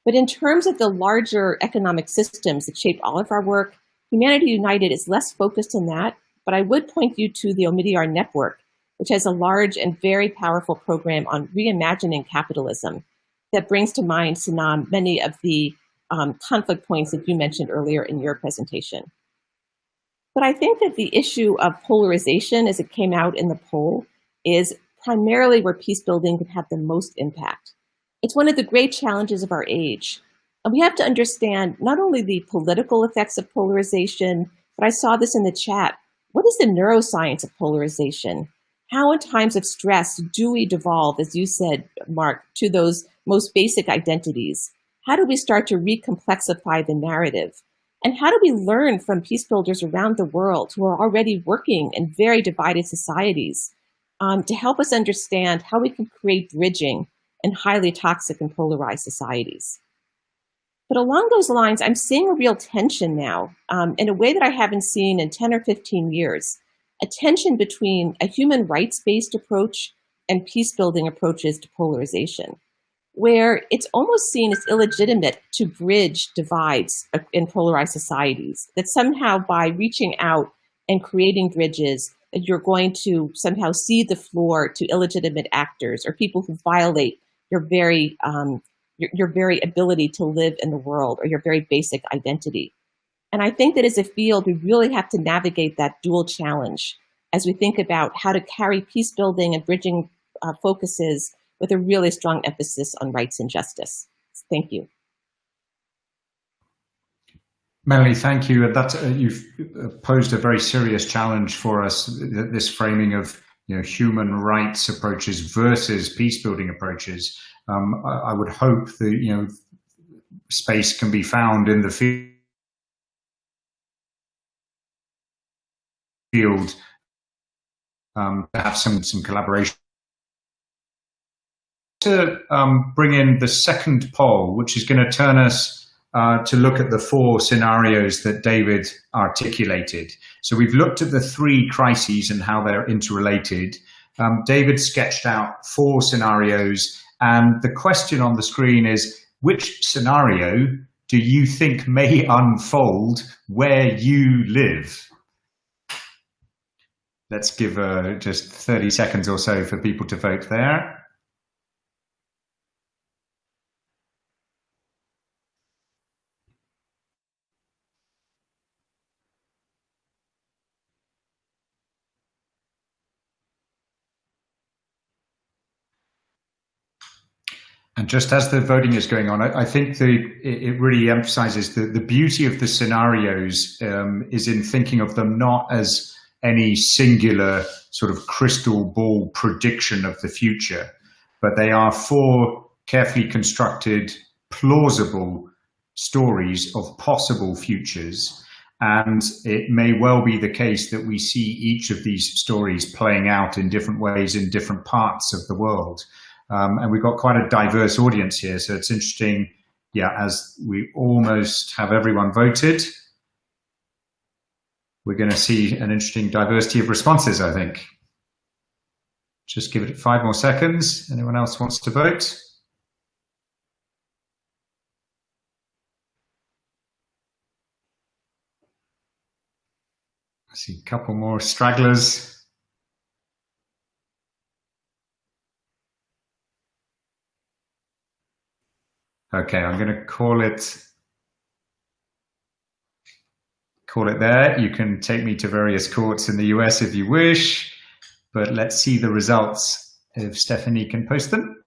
But in terms of the larger economic systems that shape all of our work, Humanity United is less focused on that, but I would point you to the Omidyar Network, which has a large and very powerful program on reimagining capitalism that brings to mind, Sanam, many of the conflict points that you mentioned earlier in your presentation. But I think that the issue of polarization as it came out in the poll is primarily where peacebuilding could have the most impact. It's one of the great challenges of our age. And we have to understand not only the political effects of polarization, but I saw this in the chat. What is the neuroscience of polarization? How in times of stress do we devolve, as you said, Mark, to those most basic identities? How do we start to recomplexify the narrative? And how do we learn from peacebuilders around the world who are already working in very divided societies to help us understand how we can create bridging in highly toxic and polarized societies? But along those lines, I'm seeing a real tension now in a way that I haven't seen in 10 or 15 years, a tension between a human rights-based approach and peace-building approaches to polarization, where it's almost seen as illegitimate to bridge divides in polarized societies, that somehow by reaching out and creating bridges, that you're going to somehow cede the floor to illegitimate actors or people who violate your very ability to live in the world or your very basic identity. And I think that as a field, we really have to navigate that dual challenge as we think about how to carry peacebuilding and bridging focuses with a really strong emphasis on rights and justice. Thank you. Melanie, thank you. You've posed a very serious challenge for us, this framing of human rights approaches versus peacebuilding approaches. I would hope that space can be found in the field to have some collaboration. To bring in the second poll, which is going to turn us to look at the 4 scenarios that David articulated. So we've looked at the 3 crises and how they're interrelated. David sketched out 4 scenarios, and the question on the screen is, which scenario do you think may unfold where you live? Let's give just 30 seconds or so for people to vote there. And just as the voting is going on, I think it really emphasizes the beauty of the scenarios is in thinking of them not as any singular sort of crystal ball prediction of the future, but they are 4 carefully constructed, plausible stories of possible futures. And it may well be the case that we see each of these stories playing out in different ways in different parts of the world. And we've got quite a diverse audience here, so it's interesting, as we almost have everyone voted, we're going to see an interesting diversity of responses, I think. Just give it 5 more seconds. Anyone else wants to vote? I see a couple more stragglers. Okay, I'm going to call it there. You can take me to various courts in the US if you wish, but let's see the results if Stephanie can post them.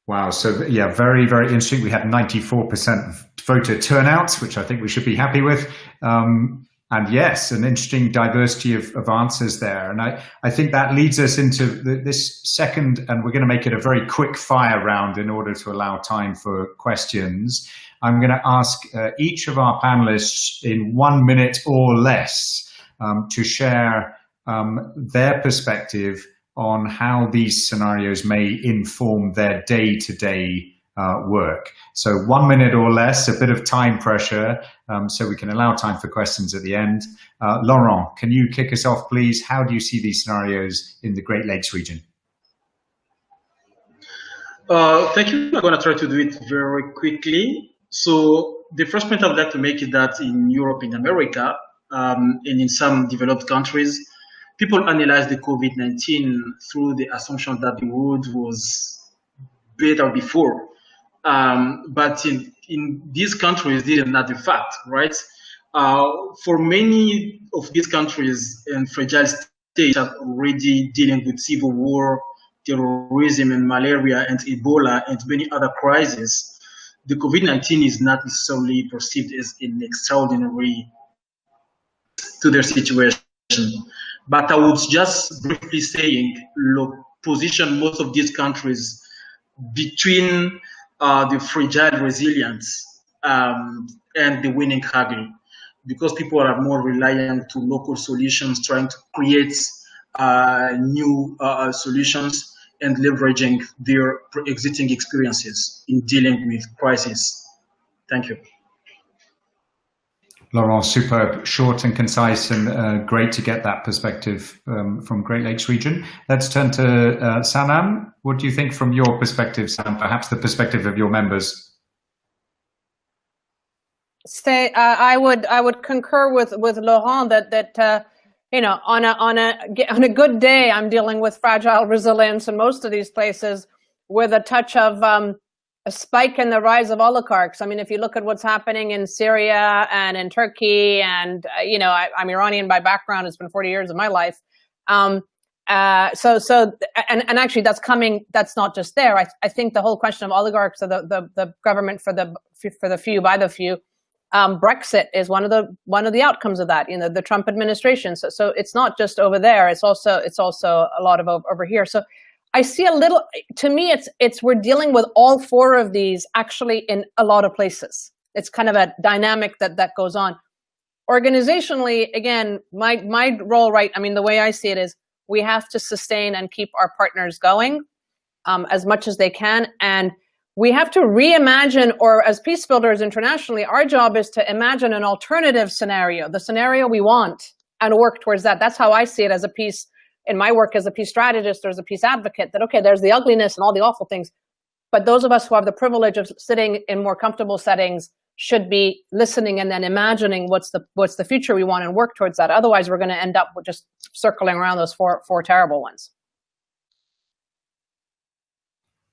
Wow, so very, very interesting. We had 94% voter turnout, which I think we should be happy with. And yes, an interesting diversity of answers there. And I think that leads us into this second, and we're going to make it a very quick fire round in order to allow time for questions. I'm going to ask each of our panelists in 1 minute or less to share their perspective on how these scenarios may inform their day-to-day work. So 1 minute or less, a bit of time pressure, so we can allow time for questions at the end. Laurent, can you kick us off, please? How do you see these scenarios in the Great Lakes region? Thank you. I'm going to try to do it very quickly. So the first point I would like to make is that in Europe, in America, and in some developed countries, people analyze the COVID-19 through the assumption that the world was better before. But in these countries, this is not the fact, right? For many of these countries and fragile states are already dealing with civil war, terrorism, and malaria, and Ebola, and many other crises. The COVID-19 is not necessarily perceived as an extraordinary to their situation. But I would just briefly saying, look, position most of these countries between the fragile resilience and the winning ugly, because people are more reliant to local solutions, trying to create new solutions and leveraging their existing experiences in dealing with crisis. Thank you. Laurent, superb, short and concise, and great to get that perspective from Great Lakes region. Let's turn to Sanam. What do you think from your perspective, Sam? Perhaps the perspective of your members. I would concur with Laurent that you know, on a good day, I'm dealing with fragile resilience in most of these places, with a touch of a spike in the rise of oligarchs. I mean, if you look at what's happening in Syria and in Turkey, and you know, I'm Iranian by background. It's been 40 years of my life. And actually, that's coming. That's not just there. I think the whole question of oligarchs, or the government for the few by the few. Brexit is one of the outcomes of that. You know, the Trump administration. So it's not just over there. It's also a lot of over here. So I see a little. To me, it's we're dealing with all four of these actually in a lot of places. It's kind of a dynamic that goes on. Organizationally, again, my role, right? I mean, the way I see it is we have to sustain and keep our partners going as much as they can, and we have to reimagine, or as peace builders internationally, our job is to imagine an alternative scenario, the scenario we want, and work towards that. That's how I see it as a peace, in my work as a peace strategist or as a peace advocate, that, okay, there's the ugliness and all the awful things, but those of us who have the privilege of sitting in more comfortable settings should be listening and then imagining what's the future we want and work towards that. Otherwise, we're going to end up with just circling around those four terrible ones.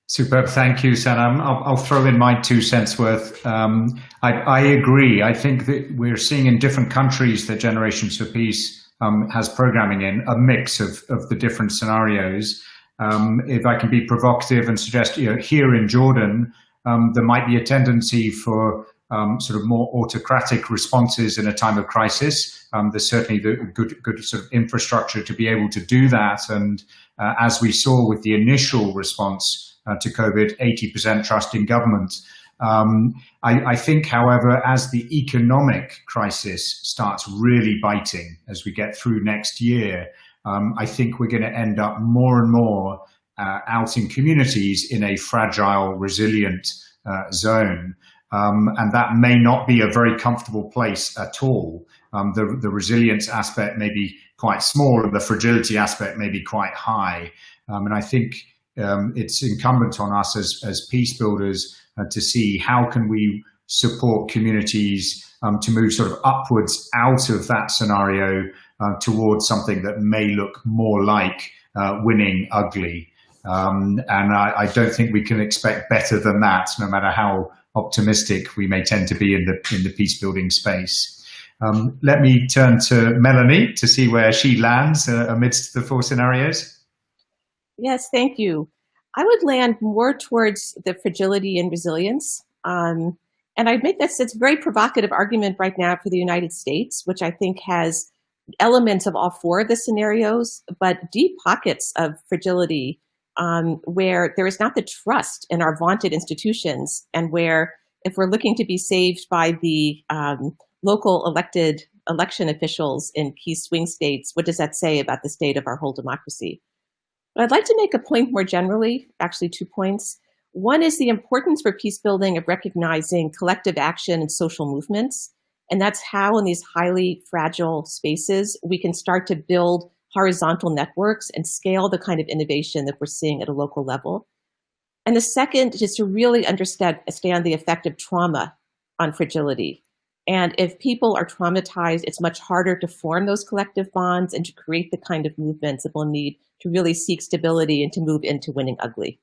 Superb. Thank you, Sanam. I'll throw in my 2 cents worth. I agree. I think that we're seeing in different countries that Generations for Peace has programming in a mix of the different scenarios. If I can be provocative and suggest, you know, here in Jordan, there might be a tendency for sort of more autocratic responses in a time of crisis. There's certainly the good sort of infrastructure to be able to do that. And as we saw with the initial response to COVID, 80% trust in government. I think, however, as the economic crisis starts really biting as we get through next year, I think we're going to end up more and more out in communities in a fragile, resilient zone. And that may not be a very comfortable place at all. The resilience aspect may be quite small and the fragility aspect may be quite high. And I think it's incumbent on us as peace builders to see how can we support communities to move sort of upwards out of that scenario towards something that may look more like winning ugly. And I don't think we can expect better than that, no matter how optimistic we may tend to be in the peace building space. Let me turn to Melanie to see where she lands amidst the 4 scenarios. Yes, thank you. I would land more towards the fragility and resilience. And I make this, it's a very provocative argument right now for the United States, which I think has elements of all four of the scenarios, but deep pockets of fragility where there is not the trust in our vaunted institutions, and where if we're looking to be saved by the local elected election officials in key swing states, what does that say about the state of our whole democracy? But I'd like to make a point more generally, actually 2 points. One is the importance for peace building of recognizing collective action and social movements. And that's how in these highly fragile spaces, we can start to build horizontal networks and scale the kind of innovation that we're seeing at a local level. And the second is to really understand the effect of trauma on fragility. And if people are traumatized, it's much harder to form those collective bonds and to create the kind of movements that we'll need to really seek stability and to move into winning ugly.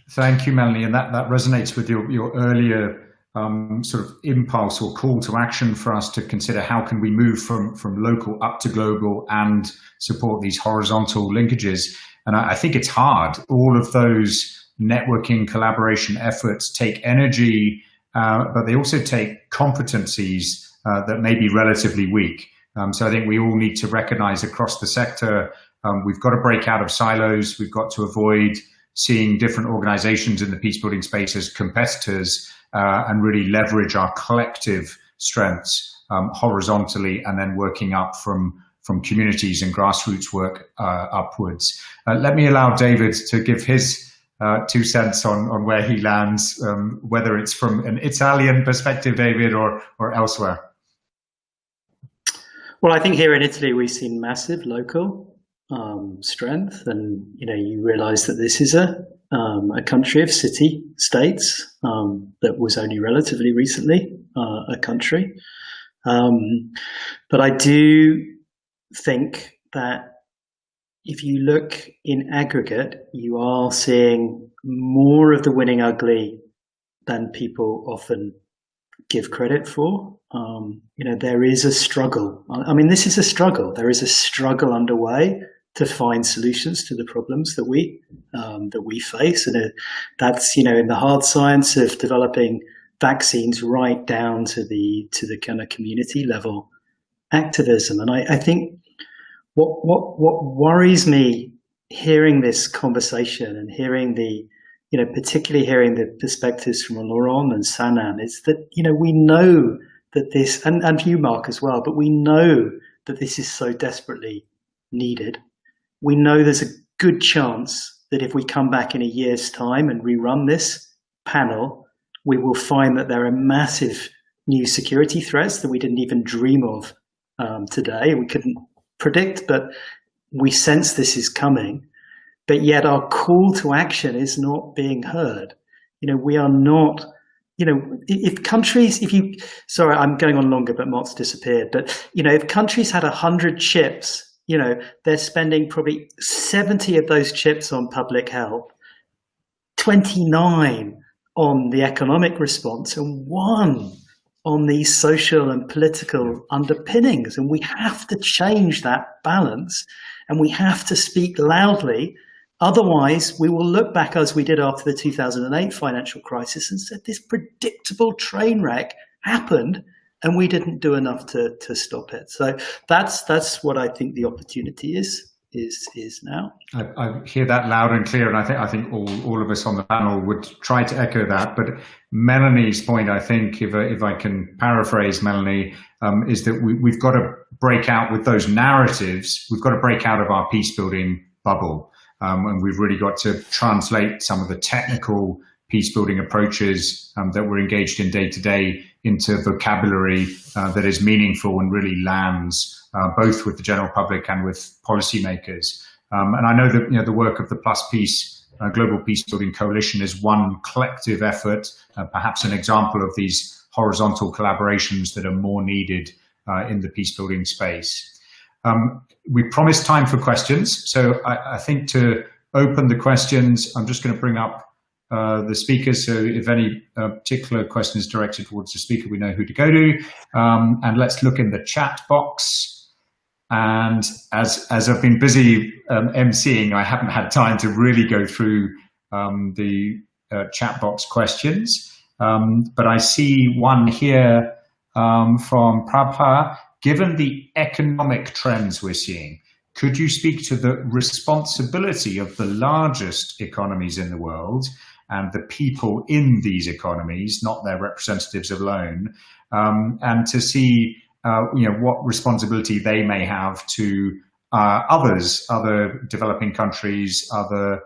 Thank you, Melanie. And that resonates with your earlier sort of impulse or call to action for us to consider how can we move from local up to global and support these horizontal linkages. And I think it's hard. All of those networking collaboration efforts take energy, but they also take competencies that may be relatively weak. So I think we all need to recognize across the sector, we've got to break out of silos. We've got to avoid seeing different organizations in the peace building space as competitors and really leverage our collective strengths horizontally, and then working up from communities and grassroots work upwards. Let me allow David to give his 2 cents on where he lands, whether it's from an Italian perspective, David, or elsewhere. Well, I think here in Italy, we've seen massive local strength, and you realise that this is a country of city-states that was only relatively recently a country. But I do think that if you look in aggregate, you are seeing more of the winning ugly than people often give credit for. There is a struggle. I mean, this is a struggle. There is a struggle underway to find solutions to the problems that we face, and that's in the hard science of developing vaccines right down to the kind of community level activism. And I think what worries me hearing this conversation and hearing particularly hearing the perspectives from Laurent and Sanam is that we know that this, and you, Mark, as well, but we know that this is so desperately needed. We know there's a good chance that if we come back in a year's time and rerun this panel, we will find that there are massive new security threats that we didn't even dream of today. We couldn't predict, but we sense this is coming. But yet our call to action is not being heard. We are not, if countries, sorry, I'm going on longer, but Mark's disappeared. But, if countries had 100 chips, they're spending probably 70 of those chips on public health, 29 on the economic response, and 1 on these social and political underpinnings. And we have to change that balance, and we have to speak loudly. Otherwise, we will look back as we did after the 2008 financial crisis and said this predictable train wreck happened, and we didn't do enough to stop it. So that's what I think the opportunity is now. I hear that loud and clear, and I think all of us on the panel would try to echo that. But Melanie's point, I think, if I can paraphrase Melanie, is that we've got to break out with those narratives. We've got to break out of our peace building bubble. And we've really got to translate some of the technical peace building approaches that we're engaged in day to day into vocabulary that is meaningful and really lands both with the general public and with policymakers. And I know that the work of the Plus Peace Global Peace Building Coalition is one collective effort, perhaps an example of these horizontal collaborations that are more needed in the peace building space. We promised time for questions, so I think to open the questions, I'm just going to bring up the speakers. So if any particular question is directed towards the speaker, we know who to go to. And let's look in the chat box. And as I've been busy emceeing, I haven't had time to really go through the chat box questions. But I see one here from Prabha. Given the economic trends we're seeing, could you speak to the responsibility of the largest economies in the world and the people in these economies, not their representatives alone, and to see what responsibility they may have to other developing countries, other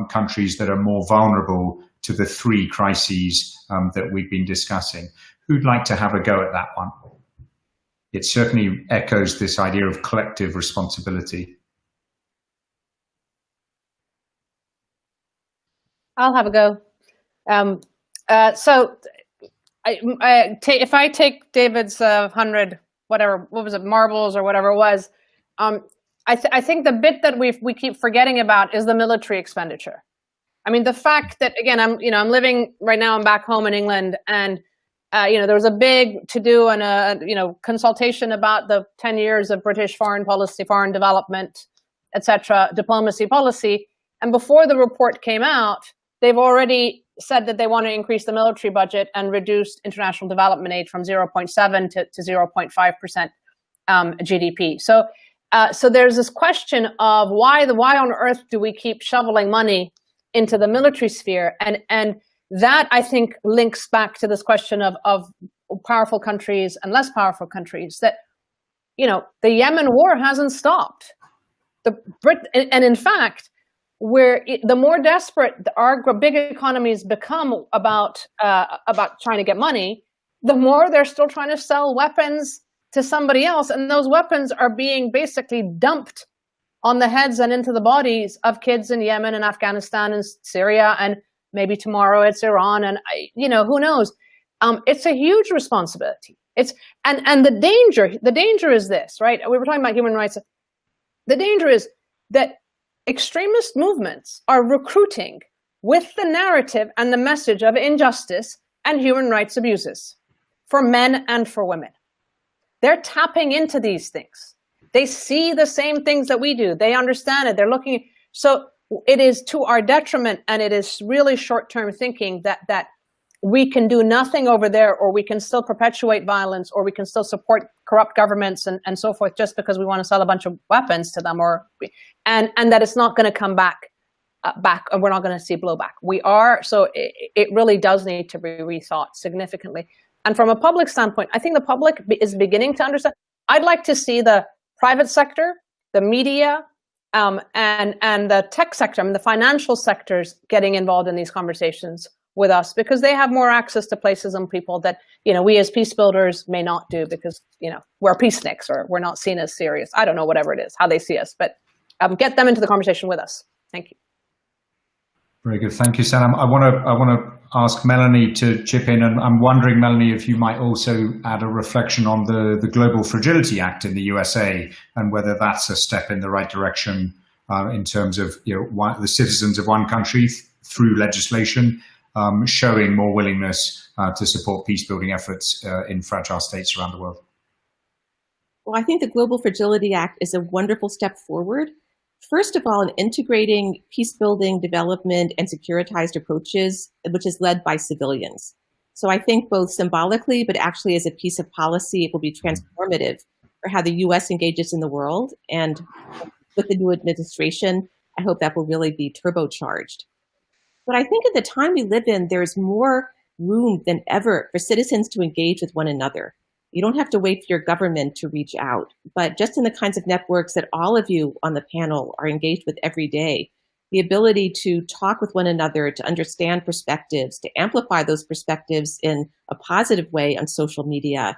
countries that are more vulnerable to the three crises that we've been discussing? Who'd like to have a go at that one? It certainly echoes this idea of collective responsibility. I'll have a go. If I take David's 100, what was it, marbles or whatever it was, I think the bit that we keep forgetting about is the military expenditure. I mean, the fact that, again, I'm living right now, I'm back home in England, and there was a big to-do and a consultation about the 10 years of British foreign policy, foreign development, etc., diplomacy policy. And before the report came out, they've already said that they want to increase the military budget and reduce international development aid from 0.7 to 0.5% GDP. So there's this question of why on earth do we keep shoveling money into the military sphere? And that, I think, links back to this question of powerful countries and less powerful countries, that, the Yemen war hasn't stopped. And in fact, the more desperate our big economies become about trying to get money, the more they're still trying to sell weapons to somebody else. And those weapons are being basically dumped on the heads and into the bodies of kids in Yemen and Afghanistan and Syria, and maybe tomorrow it's Iran, and who knows? It's a huge responsibility. And the danger is this, right? We were talking about human rights. The danger is that extremist movements are recruiting with the narrative and the message of injustice and human rights abuses for men and for women. They're tapping into these things. They see the same things that we do. They understand it. They're looking. So it is to our detriment, and it is really short-term thinking that we can do nothing over there, or we can still perpetuate violence, or we can still support corrupt governments and so forth just because we want to sell a bunch of weapons to them, and that it's not going to come back, and we're not going to see blowback. So it really does need to be rethought significantly. And from a public standpoint, I think the public is beginning to understand. I'd like to see the private sector, the media, and the tech sector, the financial sectors getting involved in these conversations with us, because they have more access to places and people that, we as peace builders may not do, because, we're peaceniks, or we're not seen as serious. I don't know, whatever it is, how they see us, but get them into the conversation with us. Thank you. Very good. Thank you, Sanam. I want to ask Melanie to chip in, and I'm wondering, Melanie, if you might also add a reflection on the Global Fragility Act in the USA, and whether that's a step in the right direction in terms of the citizens of one country through legislation showing more willingness to support peace-building efforts in fragile states around the world. Well, I think the Global Fragility Act is a wonderful step forward. First of all, in integrating peace-building, development, and securitized approaches, which is led by civilians. So I think both symbolically, but actually as a piece of policy, it will be transformative for how the U.S. engages in the world. And with the new administration, I hope that will really be turbocharged. But I think at the time we live in, there's more room than ever for citizens to engage with one another. You don't have to wait for your government to reach out, but just in the kinds of networks that all of you on the panel are engaged with every day, the ability to talk with one another, to understand perspectives, to amplify those perspectives in a positive way on social media,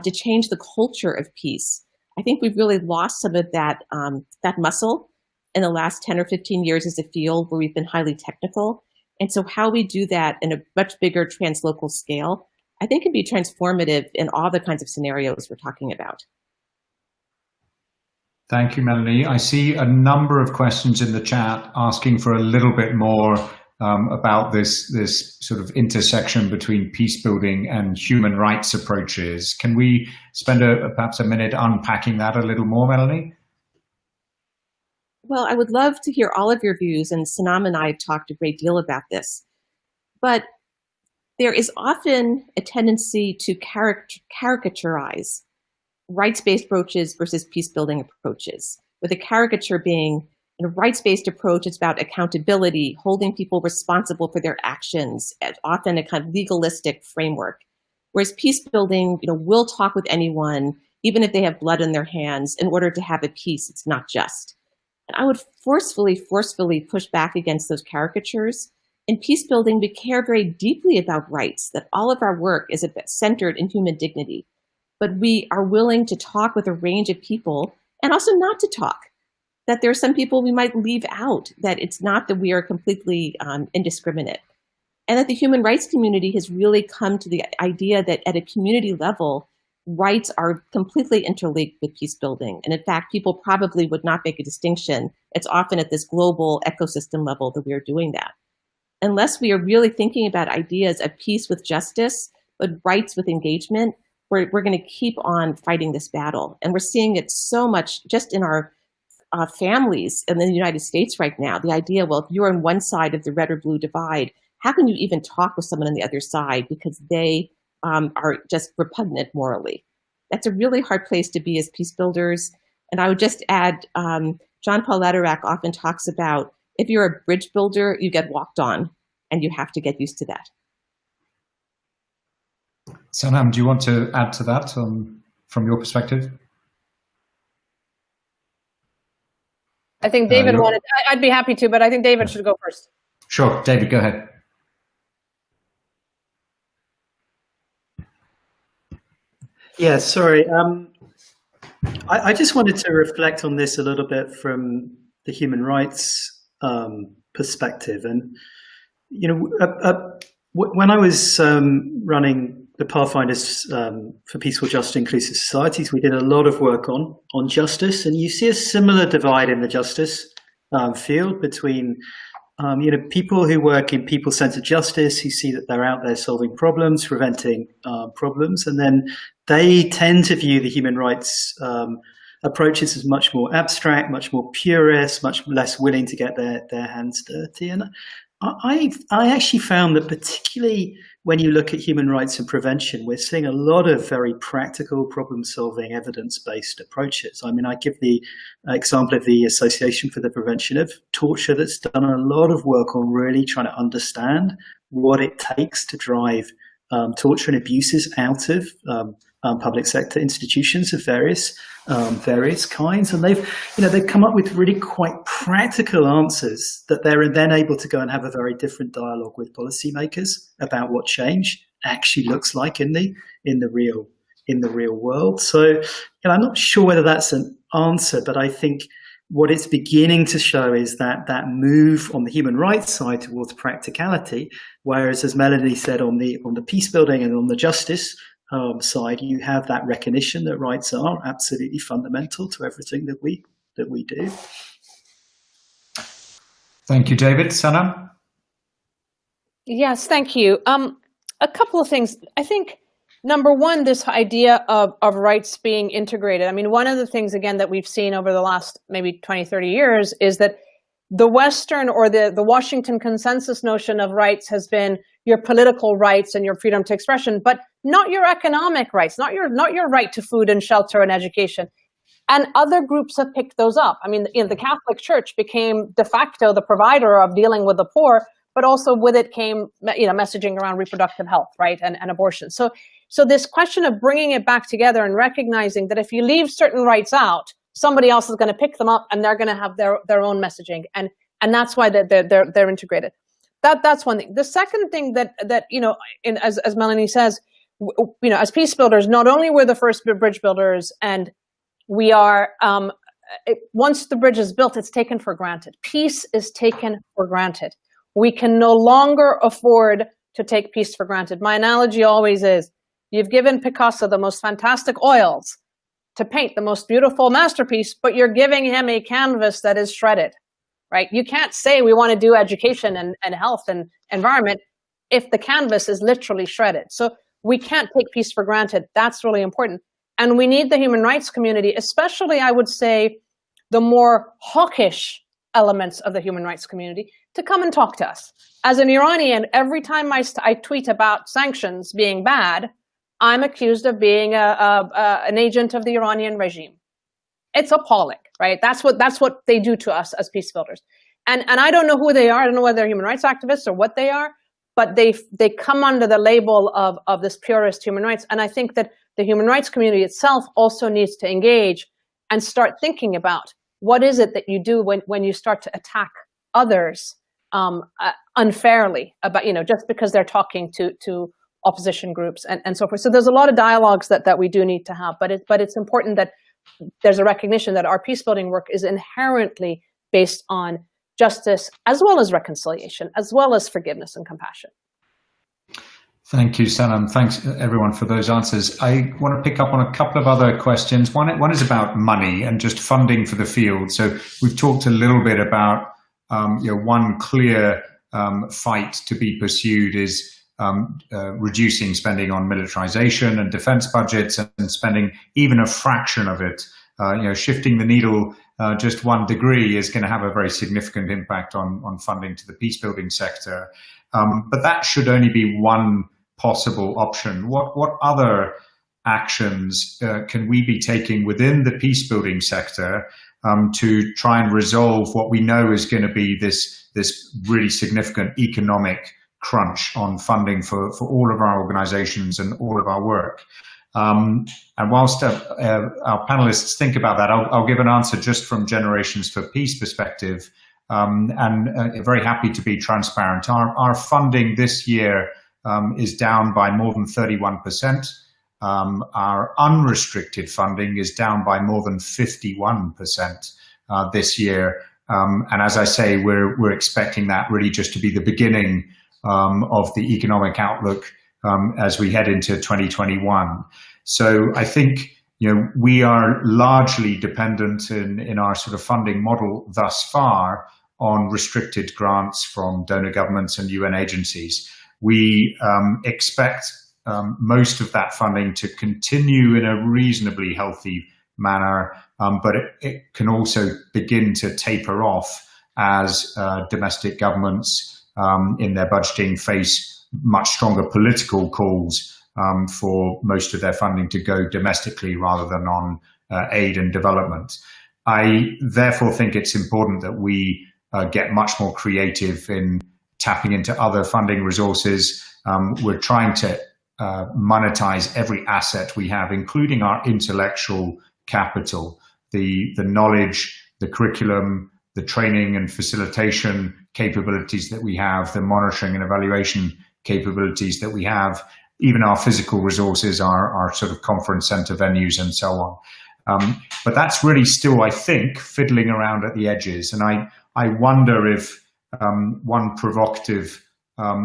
to change the culture of peace. I think we've really lost some of that muscle in the last 10 or 15 years as a field where we've been highly technical. And so how we do that in a much bigger translocal scale, I think, can be transformative in all the kinds of scenarios we're talking about. Thank you, Melanie. I see a number of questions in the chat asking for a little bit more about this sort of intersection between peace building and human rights approaches. Can we spend perhaps a minute unpacking that a little more, Melanie? Well, I would love to hear all of your views, and Sanam and I have talked a great deal about this. But there is often a tendency to caricaturize rights-based approaches versus peace-building approaches, with a caricature being in a rights-based approach, it's about accountability, holding people responsible for their actions, often a kind of legalistic framework. Whereas peace-building, will talk with anyone, even if they have blood in their hands, in order to have a peace. It's not just. And I would forcefully push back against those caricatures. In peace-building, we care very deeply about rights, that all of our work is centered in human dignity. But we are willing to talk with a range of people and also not to talk. That there are some people we might leave out, that it's not that we are completely indiscriminate. And that the human rights community has really come to the idea that at a community level, rights are completely interlinked with peace building. And in fact, people probably would not make a distinction. It's often at this global ecosystem level that we are doing that. Unless we are really thinking about ideas of peace with justice, but rights with engagement, we're going to keep on fighting this battle. And we're seeing it so much just in our families in the United States right now. The idea, well, if you're on one side of the red or blue divide, how can you even talk with someone on the other side because they are just repugnant morally? That's a really hard place to be as peace builders. And I would just add, John Paul Lederach often talks about if you're a bridge builder, you get walked on, and you have to get used to that. Sanam, do you want to add to that from your perspective? I think David wanted, I'd be happy to, but I think David should go first. Sure, David, go ahead. Yeah, sorry. I just wanted to reflect on this a little bit from the human rights perspective. And, when I was running the Pathfinders for Peaceful, Just, Inclusive Societies, we did a lot of work on justice, and you see a similar divide in the justice field between people who work in people-centered justice, who see that they're out there solving problems, preventing problems, and then they tend to view the human rights approaches as much more abstract, much more purist, much less willing to get their hands dirty. And I actually found that particularly when you look at human rights and prevention, we're seeing a lot of very practical, problem-solving, evidence-based approaches. I mean, I give the example of the Association for the Prevention of Torture that's done a lot of work on really trying to understand what it takes to drive torture and abuses out of public sector institutions of various kinds, and they've come up with really quite practical answers that they're then able to go and have a very different dialogue with policymakers about what change actually looks like in the real world. So, I'm not sure whether that's an answer, but I think what it's beginning to show is that move on the human rights side towards practicality, whereas, as Melanie said, on the peace building and on the justice side, you have that recognition that rights are absolutely fundamental to everything that we do. Thank you, David. Sanam? Yes, thank you. A couple of things. I think, number one, this idea of rights being integrated. I mean, one of the things, again, that we've seen over the last maybe 20, 30 years is that the Western or the Washington consensus notion of rights has been your political rights and your freedom to expression, but not your economic rights, not your right to food and shelter and education. And other groups have picked those up. I mean, the Catholic Church became de facto the provider of dealing with the poor, but also with it came, messaging around reproductive health, right, and abortion. So this question of bringing it back together and recognizing that if you leave certain rights out, somebody else is going to pick them up and they're going to have their own messaging, and that's why they're integrated. That's one thing. The second thing that as Melanie says, as peace builders, not only we're the first bridge builders, and we are once the bridge is built, it's taken for granted. Peace is taken for granted. We can no longer afford to take peace for granted. My analogy always is, you've given Picasso the most fantastic oils to paint the most beautiful masterpiece, but you're giving him a canvas that is shredded, right? You can't say we want to do education and health and environment if the canvas is literally shredded. So we can't take peace for granted. That's really important. And we need the human rights community, especially, I would say, the more hawkish elements of the human rights community to come and talk to us. As an Iranian, every time I tweet about sanctions being bad, I'm accused of being an agent of the Iranian regime. It's appalling, right? That's what they do to us as peace builders. And I don't know who they are. I don't know whether they're human rights activists or what they are, but they come under the label of this purist human rights. And I think that the human rights community itself also needs to engage and start thinking about what is it that you do when you start to attack others unfairly about, just because they're talking to opposition groups and so forth. So there's a lot of dialogues that we do need to have, but it's important that there's a recognition that our peace building work is inherently based on justice, as well as reconciliation, as well as forgiveness and compassion. Thank you, Sanam. Thanks, everyone, for those answers. I want to pick up on a couple of other questions. One is about money and just funding for the field. So we've talked a little bit about one clear fight to be pursued is reducing spending on militarization and defense budgets and spending even a fraction of it. Shifting the needle just 1 degree is going to have a very significant impact on funding to the peace building sector. But that should only be one possible option. What other actions can we be taking within the peace building sector to try and resolve what we know is going to be this really significant economic crunch on funding for all of our organizations and all of our work? And whilst our panelists think about that, I'll give an answer just from Generations for Peace perspective, and very happy to be transparent. Our funding this year is down by more than 31%. Our unrestricted funding is down by more than 51% this year. And as I say, we're expecting that really just to be the beginning of the economic outlook as we head into 2021. So I think we are largely dependent in our sort of funding model thus far on restricted grants from donor governments and UN agencies. We expect most of that funding to continue in a reasonably healthy manner, but it can also begin to taper off as domestic governments in their budgeting face much stronger political calls for most of their funding to go domestically rather than on aid and development. I therefore think it's important that we get much more creative in tapping into other funding resources. We're trying to monetize every asset we have, including our intellectual capital, the knowledge, the curriculum, the training and facilitation capabilities that we have, the monitoring and evaluation capabilities that we have, even our physical resources, our sort of conference center venues and so on. But that's really still, I think, fiddling around at the edges. And I wonder if one provocative,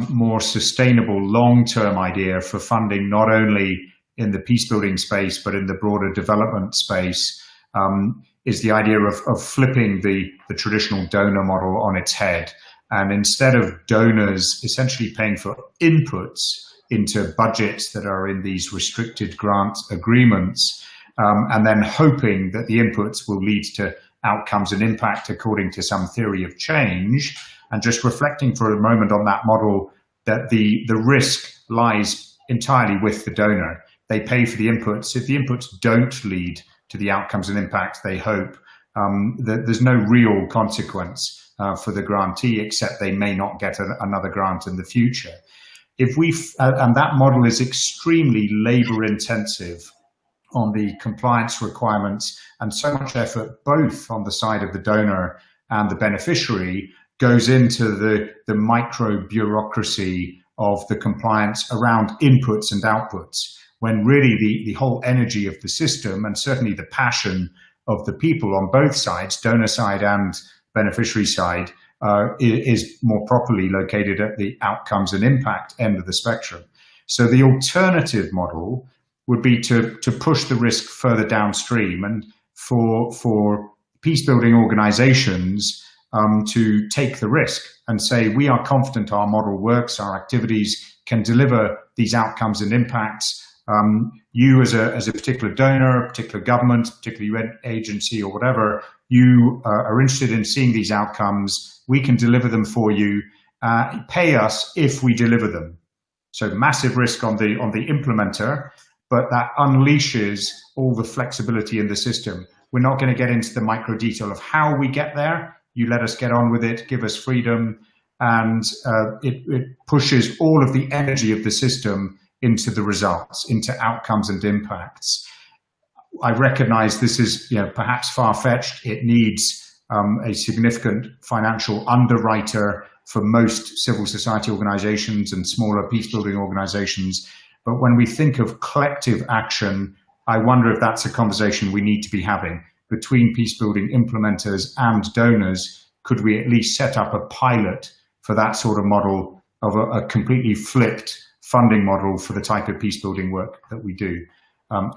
more sustainable long-term idea for funding, not only in the peace building space, but in the broader development space, is the idea of flipping the traditional donor model on its head. And instead of donors essentially paying for inputs into budgets that are in these restricted grant agreements, and then hoping that the inputs will lead to outcomes and impact according to some theory of change, and just reflecting for a moment on that model that the risk lies entirely with the donor. They pay for the inputs. If the inputs don't lead to the outcomes and impact they hope, there's no real consequence for the grantee, except they may not get another grant in the future. And that model is extremely labor intensive on the compliance requirements, and so much effort both on the side of the donor and the beneficiary goes into the micro bureaucracy of the compliance around inputs and outputs, when really the whole energy of the system, and certainly the passion of the people on both sides, donor side and beneficiary side, is more properly located at the outcomes and impact end of the spectrum. So the alternative model would be to push the risk further downstream, and for peace building organizations to take the risk and say, we are confident our model works, our activities can deliver these outcomes and impacts. You as a particular donor, particular government, particular UN agency or whatever, you are interested in seeing these outcomes, we can deliver them for you. Pay us if we deliver them. So massive risk on the implementer, but that unleashes all the flexibility in the system. We're not going to get into the micro detail of how we get there. You let us get on with it, give us freedom, and it pushes all of the energy of the system into the results, into outcomes and impacts. I recognize this is, perhaps far-fetched. It needs a significant financial underwriter for most civil society organizations and smaller peace-building organizations. But when we think of collective action, I wonder if that's a conversation we need to be having between peace-building implementers and donors. Could we at least set up a pilot for that sort of model of a completely flipped funding model for the type of peace-building work that we do?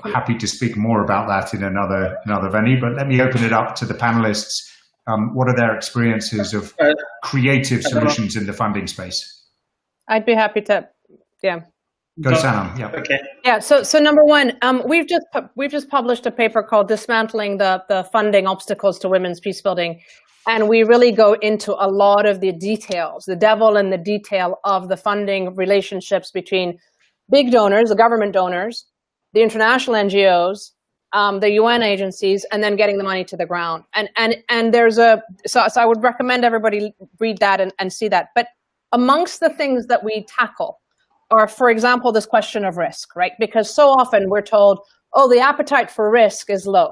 Happy to speak more about that in another venue, but let me open it up to the panelists. What are their experiences of creative solutions in the funding space? I'd be happy to, yeah. Go Sanam, yeah. Okay. Yeah, so number one, we've just published a paper called Dismantling the Funding Obstacles to Women's Peacebuilding. And we really go into a lot of the details, the devil in the detail of the funding relationships between big donors, the government donors, the international NGOs, the UN agencies, and then getting the money to the ground. And there's so I would recommend everybody read that and see that. But amongst the things that we tackle are, for example, this question of risk, right? Because so often we're told, oh, the appetite for risk is low.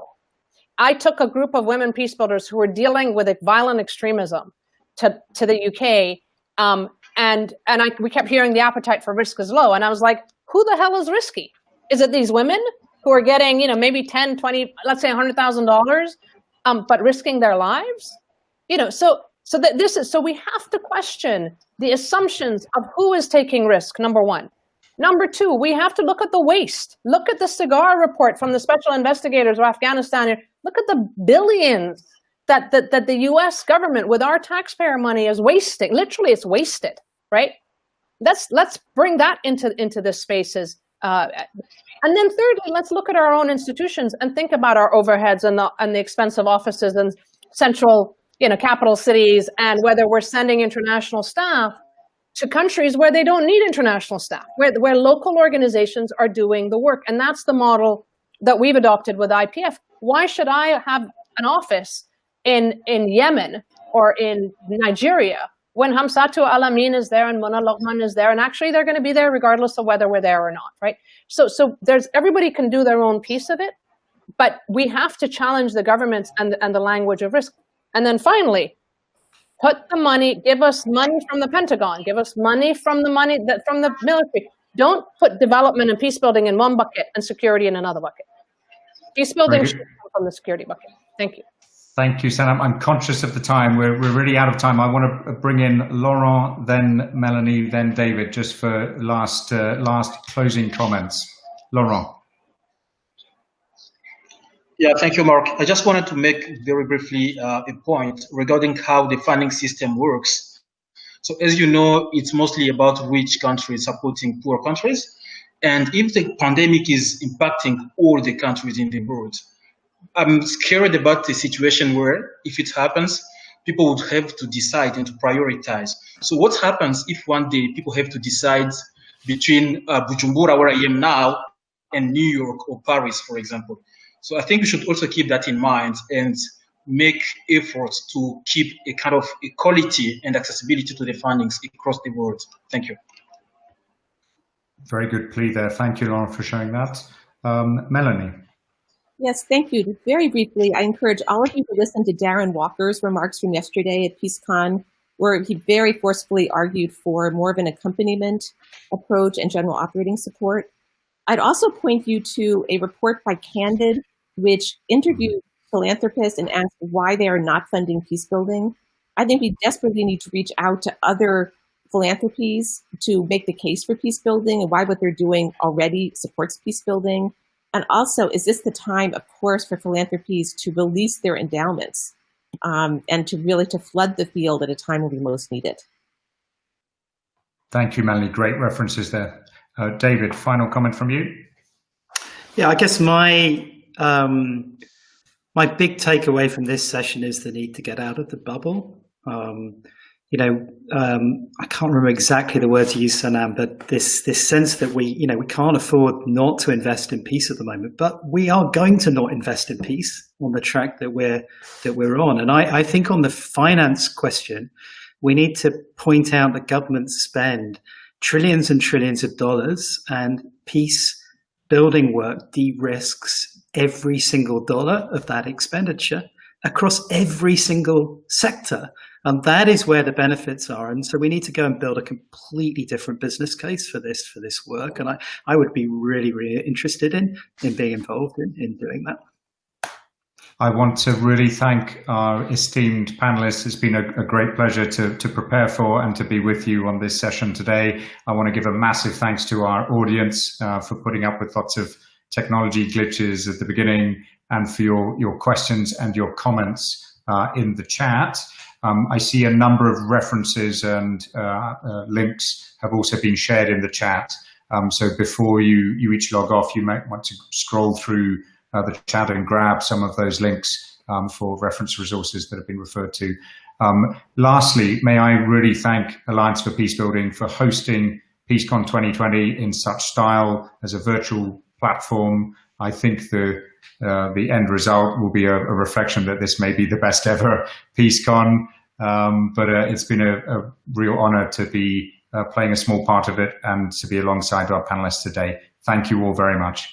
I took a group of women peacebuilders who were dealing with violent extremism to the UK, and we kept hearing the appetite for risk is low. And I was like, who the hell is risky? Is it these women who are getting, maybe 10, 20, let's say $100,000, but risking their lives? So we have to question the assumptions of who is taking risk, number one. Number two, we have to look at the waste. Look at the cigar report from the special investigators of Afghanistan. Look at the billions that the US government with our taxpayer money is wasting. Literally, it's wasted, right? Let's bring that into the spaces. And then thirdly, let's look at our own institutions and think about our overheads and the expensive offices and central, capital cities, and whether we're sending international staff to countries where they don't need international staff, where local organizations are doing the work. And that's the model that we've adopted with IPF. Why should I have an office in Yemen or in Nigeria when Hamsatu Al-Amin is there and Mona Lokman is there, and actually they're going to be there regardless of whether we're there or not, right? So everybody can do their own piece of it, but we have to challenge the governments and the language of risk. And then finally, give us money from the Pentagon, give us money from the military. Don't put development and peace building in one bucket and security in another bucket. Peace building should come from the security bucket. Thank you. Thank you, Sanam. I'm conscious of the time. We're really out of time. I want to bring in Laurent, then Melanie, then David, just for last closing comments. Laurent. Yeah, thank you, Mark. I just wanted to make very briefly a point regarding how the funding system works. So as you know, it's mostly about rich countries supporting poor countries. And if the pandemic is impacting all the countries in the world, I'm scared about the situation where, if it happens, people would have to decide and to prioritize. So what happens if one day people have to decide between Bujumbura, where I am now, and New York or Paris, for example? So I think we should also keep that in mind and make efforts to keep a kind of equality and accessibility to the fundings across the world. Thank you. Very good plea there. Thank you, Laurent, for showing that. Melanie. Yes, thank you. Very briefly, I encourage all of you to listen to Darren Walker's remarks from yesterday at PeaceCon, where he very forcefully argued for more of an accompaniment approach and general operating support. I'd also point you to a report by Candid, which interviewed philanthropists and asked why they are not funding peace building. I think we desperately need to reach out to other philanthropies to make the case for peace building and why what they're doing already supports peace building. And also, is this the time, of course, for philanthropies to release their endowments and to flood the field at a time when we most need it? Thank you, Melanie. Great references there. David, final comment from you? Yeah, I guess my My big takeaway from this session is the need to get out of the bubble. I can't remember exactly the words you used, Sanam, but this sense that we can't afford not to invest in peace at the moment, but we are going to not invest in peace on the track that we're on. And I think on the finance question, we need to point out that governments spend trillions and trillions of dollars, and peace building work de-risks every single dollar of that expenditure across every single sector. And that is where the benefits are. And so we need to go and build a completely different business case for this work. And I would be really, really interested in being involved in doing that. I want to really thank our esteemed panelists. It's been a great pleasure to prepare for and to be with you on this session today. I want to give a massive thanks to our audience for putting up with lots of technology glitches at the beginning, and for your questions and your comments in the chat. I see a number of references and links have also been shared in the chat. So before you each log off, you might want to scroll through the chat and grab some of those links for reference resources that have been referred to. Lastly, may I really thank Alliance for Peacebuilding for hosting PeaceCon 2020 in such style as a virtual platform. I think the end result will be a reflection that this may be the best ever PeaceCon, but it's been a real honor to be playing a small part of it and to be alongside our panelists today. Thank you all very much.